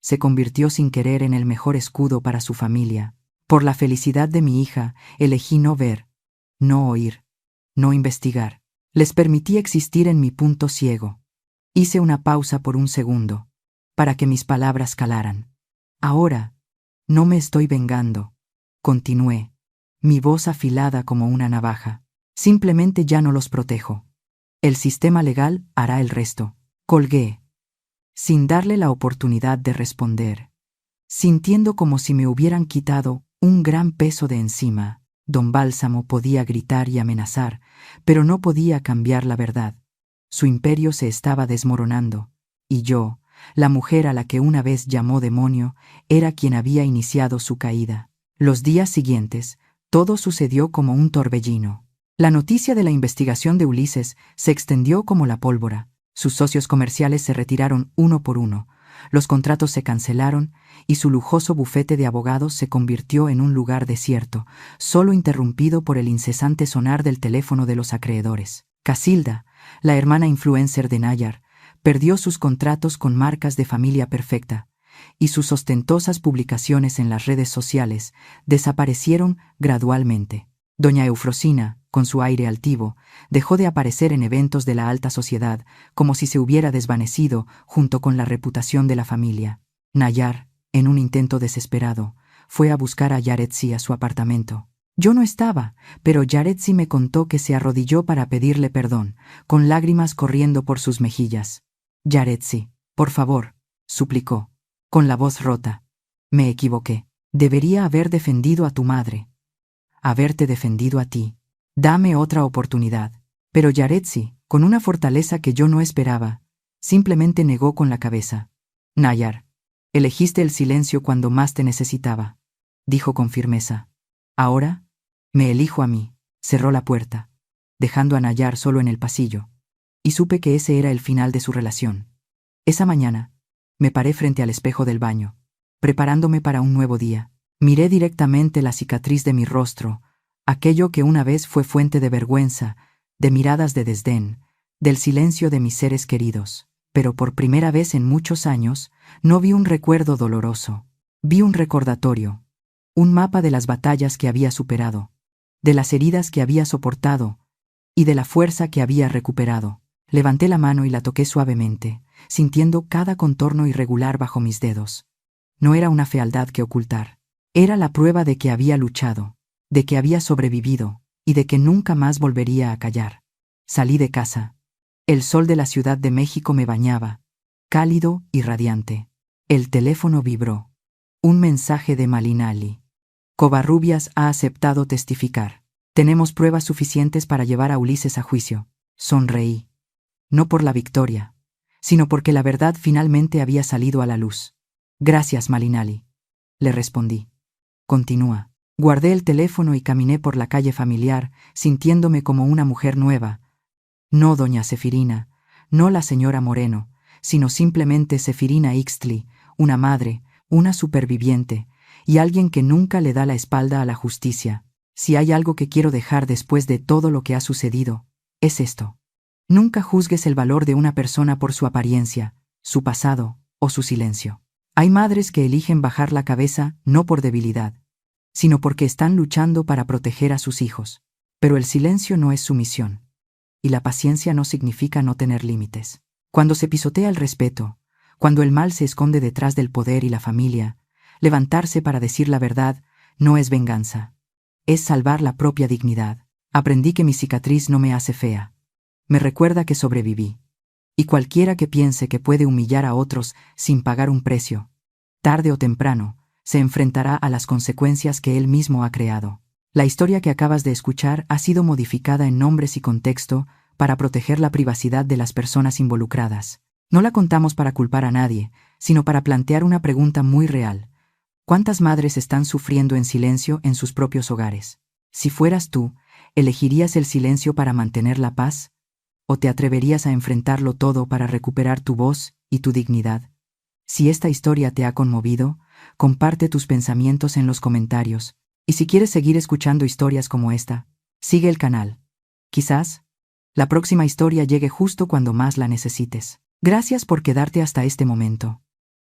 se convirtió sin querer en el mejor escudo para su familia. Por la felicidad de mi hija, elegí no ver, no oír, no investigar. Les permití existir en mi punto ciego. Hice una pausa por un segundo, para que mis palabras calaran. Ahora, no me estoy vengando, continué, mi voz afilada como una navaja. Simplemente ya no los protejo. El sistema legal hará el resto. Colgué, sin darle la oportunidad de responder, sintiendo como si me hubieran quitado un gran peso de encima. Don Bálsamo podía gritar y amenazar, pero no podía cambiar la verdad. Su imperio se estaba desmoronando, y yo, la mujer a la que una vez llamó demonio, era quien había iniciado su caída. Los días siguientes, todo sucedió como un torbellino. La noticia de la investigación de Ulises se extendió como la pólvora. Sus socios comerciales se retiraron uno por uno, los contratos se cancelaron y su lujoso bufete de abogados se convirtió en un lugar desierto, solo interrumpido por el incesante sonar del teléfono de los acreedores. Casilda, la hermana influencer de Nayar, perdió sus contratos con marcas de Familia Perfecta, y sus ostentosas publicaciones en las redes sociales desaparecieron gradualmente. Doña Eufrosina, con su aire altivo, dejó de aparecer en eventos de la alta sociedad, como si se hubiera desvanecido junto con la reputación de la familia. Nayar, en un intento desesperado, fue a buscar a Yaretsi a su apartamento. Yo no estaba, pero Yaretsi me contó que se arrodilló para pedirle perdón, con lágrimas corriendo por sus mejillas. Yaretsi, por favor, suplicó, con la voz rota. Me equivoqué. Debería haber defendido a tu madre. Haberte defendido a ti. Dame otra oportunidad. Pero Yaretsi, con una fortaleza que yo no esperaba, simplemente negó con la cabeza. Nayar, elegiste el silencio cuando más te necesitaba, dijo con firmeza. Ahora, me elijo a mí. Cerró la puerta, dejando a Nayar solo en el pasillo, y supe que ese era el final de su relación. Esa mañana, me paré frente al espejo del baño, preparándome para un nuevo día. Miré directamente la cicatriz de mi rostro, aquello que una vez fue fuente de vergüenza, de miradas de desdén, del silencio de mis seres queridos. Pero por primera vez en muchos años, no vi un recuerdo doloroso. Vi un recordatorio, un mapa de las batallas que había superado, de las heridas que había soportado y de la fuerza que había recuperado. Levanté la mano y la toqué suavemente, sintiendo cada contorno irregular bajo mis dedos. No era una fealdad que ocultar. Era la prueba de que había luchado, de que había sobrevivido y de que nunca más volvería a callar. Salí de casa. El sol de la Ciudad de México me bañaba, cálido y radiante. El teléfono vibró. Un mensaje de Malinali. Covarrubias ha aceptado testificar. Tenemos pruebas suficientes para llevar a Ulises a juicio. Sonreí. No por la victoria, sino porque la verdad finalmente había salido a la luz. Gracias, Malinali, le respondí. Continúa. Guardé el teléfono y caminé por la calle familiar, sintiéndome como una mujer nueva. No doña Sefirina, no la señora Moreno, sino simplemente Sefirina Ixtli, una madre, una superviviente, y alguien que nunca le da la espalda a la justicia. Si hay algo que quiero dejar después de todo lo que ha sucedido, es esto. Nunca juzgues el valor de una persona por su apariencia, su pasado o su silencio. Hay madres que eligen bajar la cabeza no por debilidad, sino porque están luchando para proteger a sus hijos. Pero el silencio no es sumisión, y la paciencia no significa no tener límites. Cuando se pisotea el respeto, cuando el mal se esconde detrás del poder y la familia, levantarse para decir la verdad no es venganza, es salvar la propia dignidad. Aprendí que mi cicatriz no me hace fea. Me recuerda que sobreviví. Y cualquiera que piense que puede humillar a otros sin pagar un precio, tarde o temprano, se enfrentará a las consecuencias que él mismo ha creado. La historia que acabas de escuchar ha sido modificada en nombres y contexto para proteger la privacidad de las personas involucradas. No la contamos para culpar a nadie, sino para plantear una pregunta muy real. ¿Cuántas madres están sufriendo en silencio en sus propios hogares? Si fueras tú, ¿elegirías el silencio para mantener la paz? ¿O te atreverías a enfrentarlo todo para recuperar tu voz y tu dignidad? Si esta historia te ha conmovido, comparte tus pensamientos en los comentarios. Y si quieres seguir escuchando historias como esta, sigue el canal. Quizás la próxima historia llegue justo cuando más la necesites. Gracias por quedarte hasta este momento.